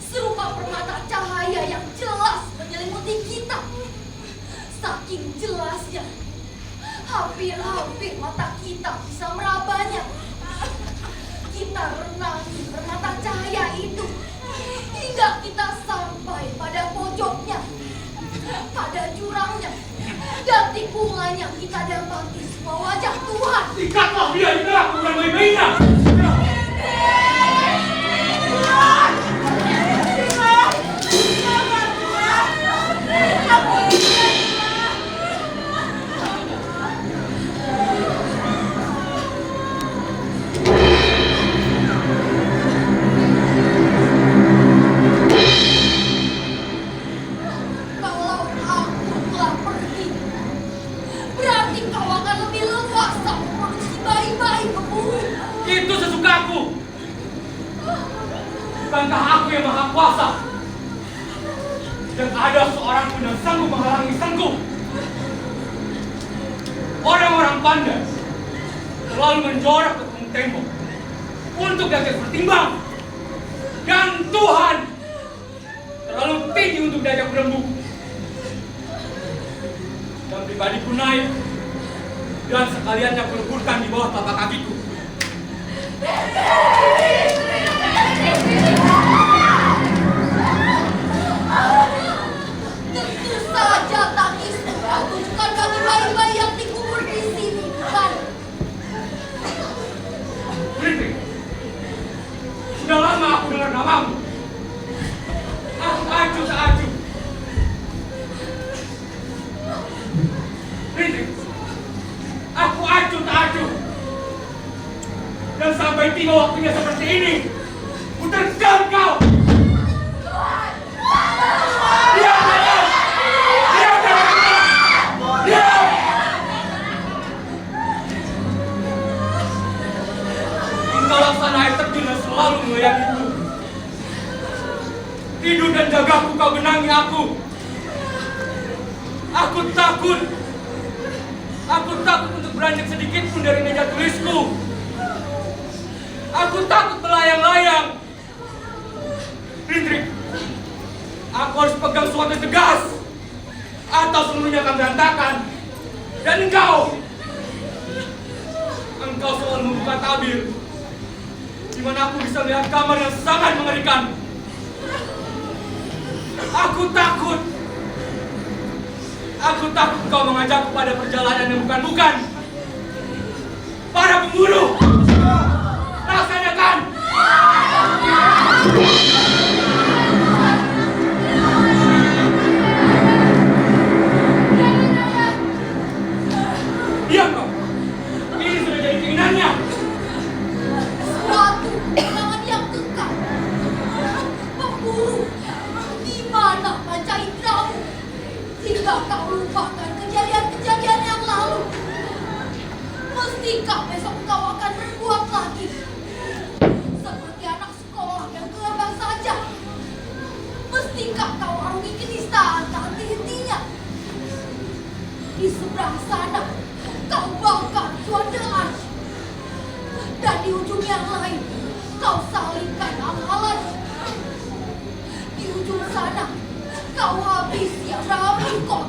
serupa permata cahaya yang jelas menyelimuti kita. Saking jelasnya, hampir-hampir mata kita bisa merabanya. Kita renangi permata cahaya itu hingga kita sampai pada pojoknya, pada jurangnya, dan tikungannya kita dapati semua wajah Tuhan. Ikatlah dia, itulah bukan bayi-bayinya. Kalau aku telah pergi, berarti kau akan lebih leluasa memproduksi bayi-bayi pemburu. Itu sesukaku. Bukankah aku yang maha kuasa? Dan ada seorang pun yang sanggup menghalangi sanggup. Orang-orang pandai selalu menjorak ke tembok untuk diajak bertimbang. Dan Tuhan terlalu tinggi untuk diajak berembuk. Dan pribadiku naik dan sekaliannya kuleburkan di bawah tapak kakiku. Tentu saja tangismu aku bukan bagi bayi-bayi yang dikubur di sini, bukan. Rintik, sudah lama aku dengar namamu. Aku acuh tak acuh. Rintik, aku acuh tak acuh. Dan sampai tiba waktunya seperti ini, ku terjam kau. Diam, diam! Diam, diam! Diam! Engkau laksana air terjun yang selalu mengoyangiku. Tidur dan jagaku kau benangi aku. Aku takut. Aku takut untuk beranjak sedikit pun dari meja tulisku. Aku takut melayang-layang. Rintrik, sesuatu yang tegas, atau seluruhnya akan berantakan. Dan engkau selalu membuka tabir, di mana aku bisa melihat gambar yang sangat mengerikan. Aku takut kau mengajakku pada perjalanan yang bukan-bukan. Para pemburu, laksanakan! Diam kau! Ini sudah jadi keinginannya. Suatu kenangan yang kekal. Pemburu, di mana panca indramu? Hingga kau lupakan kejadian-kejadian yang lalu. Mestikah besok kau akan berbuat lagi? Seperti anak sekolah yang gelabah saja. Mestikah kau arungi kenistaan tak henti-hentinya? Di seberang sana, kau bakar Tuan Delas. Dan di ujung yang lain, kau salingkan Al-Halaj. Di ujung sana, kau habisi Abraham Lincoln.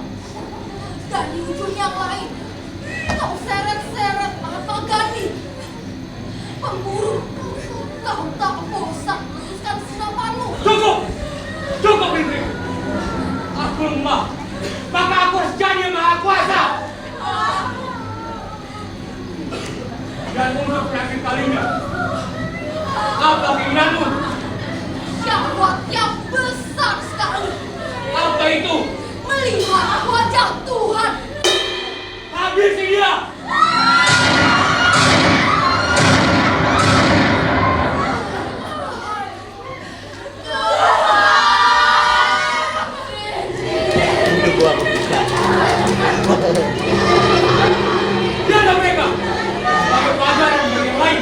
Dan di ujung yang lain, kau seret-seret Mahatma Gandhi. Pemburu, kau tak bosan meneruskan senapanmu. Cukup Hendrik. Aku lemah, maka aku harus jadi yang maha kuasa. Dan untuk penyakit kalinya, apa keinginanmu? Syahwat yang besar sekali. Apa itu? Melihat wajah Tuhan. Habisi dia! Tiada mereka! Sebagai pelajaran bagi yang lain.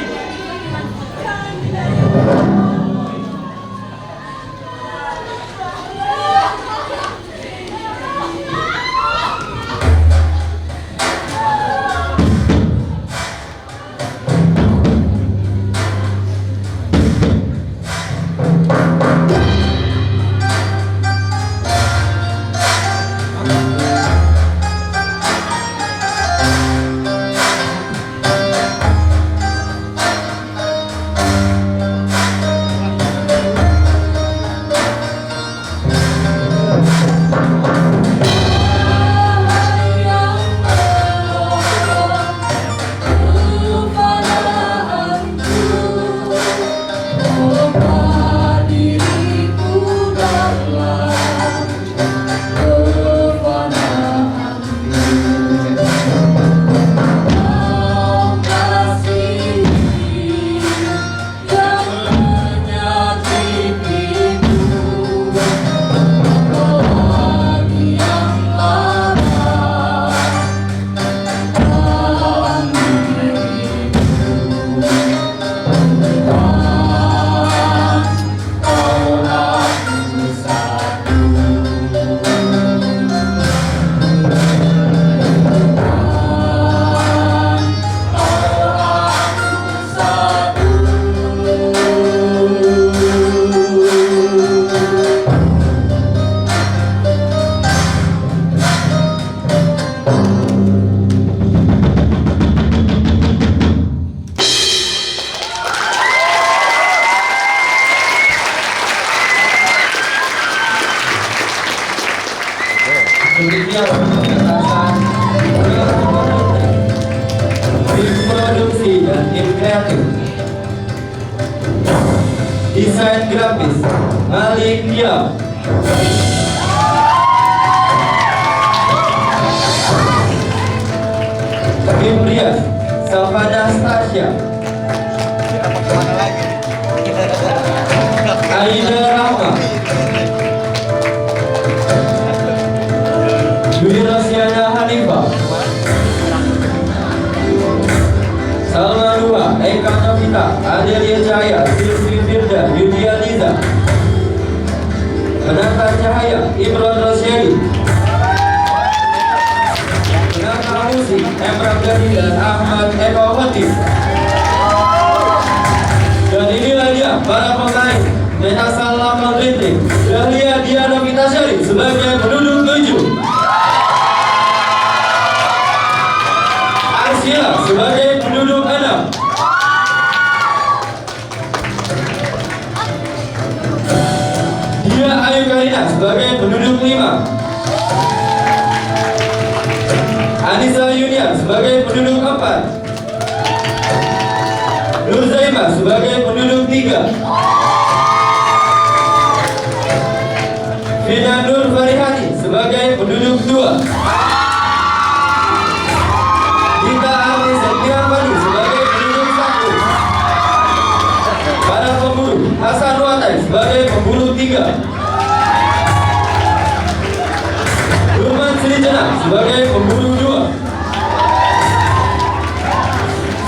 Selanjutnya pementasan tim produksi dan tim kreatif, desain grafis Malik Diam, tim rias Salvada Stasya, Aida Rahma, Dwi Rosyana Hanifah, Salma Dua, Eka Novita, Adelia Cahaya, Sylvie Firda, Yudia Liza, Penata Cahaya, Imron Rosyadi, Penata Musik, Emrah Gadi dan Ahmad Eko Khotif. Dan inilah dia para pemain dan asal lama Rintik, Dahlia Diana Vitasari sebagai Priscilla sebagai penduduk 6. Dia Ayu Karina sebagai penduduk 5. Anissa Yuniar sebagai penduduk 4. Nur Zaima sebagai penduduk 3. Vina Nur Farihani sebagai penduduk 2. Dita Arni Septiapani sebagai penduduk 1. Para pemburu Hasan Watai sebagai pemburu 3. Nurman Sirijana sebagai pemburu 2.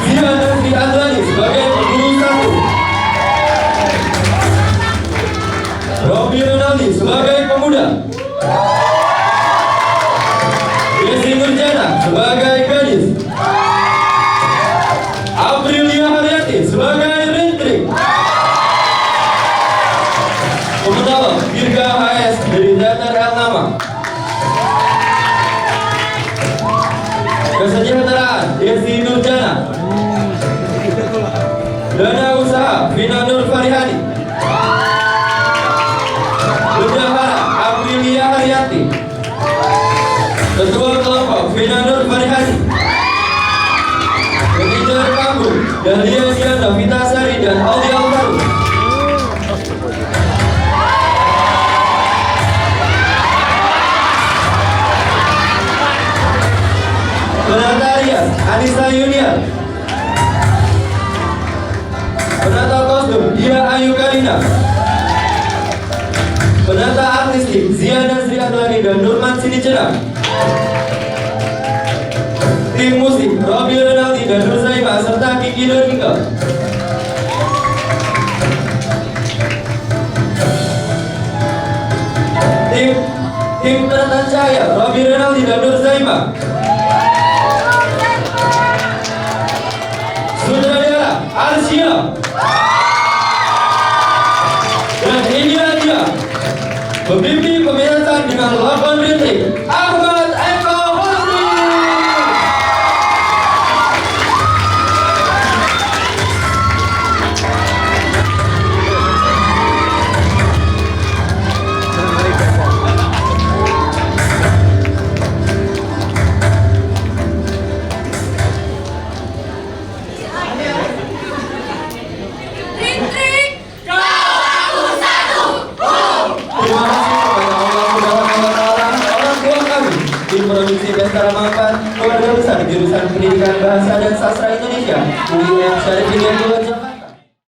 Zia Nasri Azlani sebagai pemburu 1. Robi Ronaldi sebagai pemuda. Desi Nurjana sebagai gadis. Aprilia Haryati sebagai rintrik. Pemenolong Dirga HS dari Datar El Nama. Kesejahteraan Desi Nurjana. Dana usaha Vina Nur Farihani. Bendahara Aprilia Haryati. Ketua kelompok Vina Nur Farihani. Pengincar kampung Dahlia Diana Vitasari dan Aldi Alvaru. Penata rias Anissa Yuniar. Penata kostum Dia Ayu Karina. Penata artistik Zia Nasri Adlani dan Nurman Sirijana. Tim musik Robi Ronaldi dan Nur Zaima serta Kiki Donika. Tim penata cahaya Robi Ronaldi dan Nur Zaima. Sutradara Arsia. Dan inilah dia pembimbing pementasan dengan 8 rintik, Ahmad Eko Hosni. Rintrik, Terima kasih kepada Allah Subhanahu wa Ta'ala, orang tua kami, tim produksi Bestara Mapan, keluarga besar jurusan Pendidikan Bahasa dan Sastra Indonesia, UIN Syarifin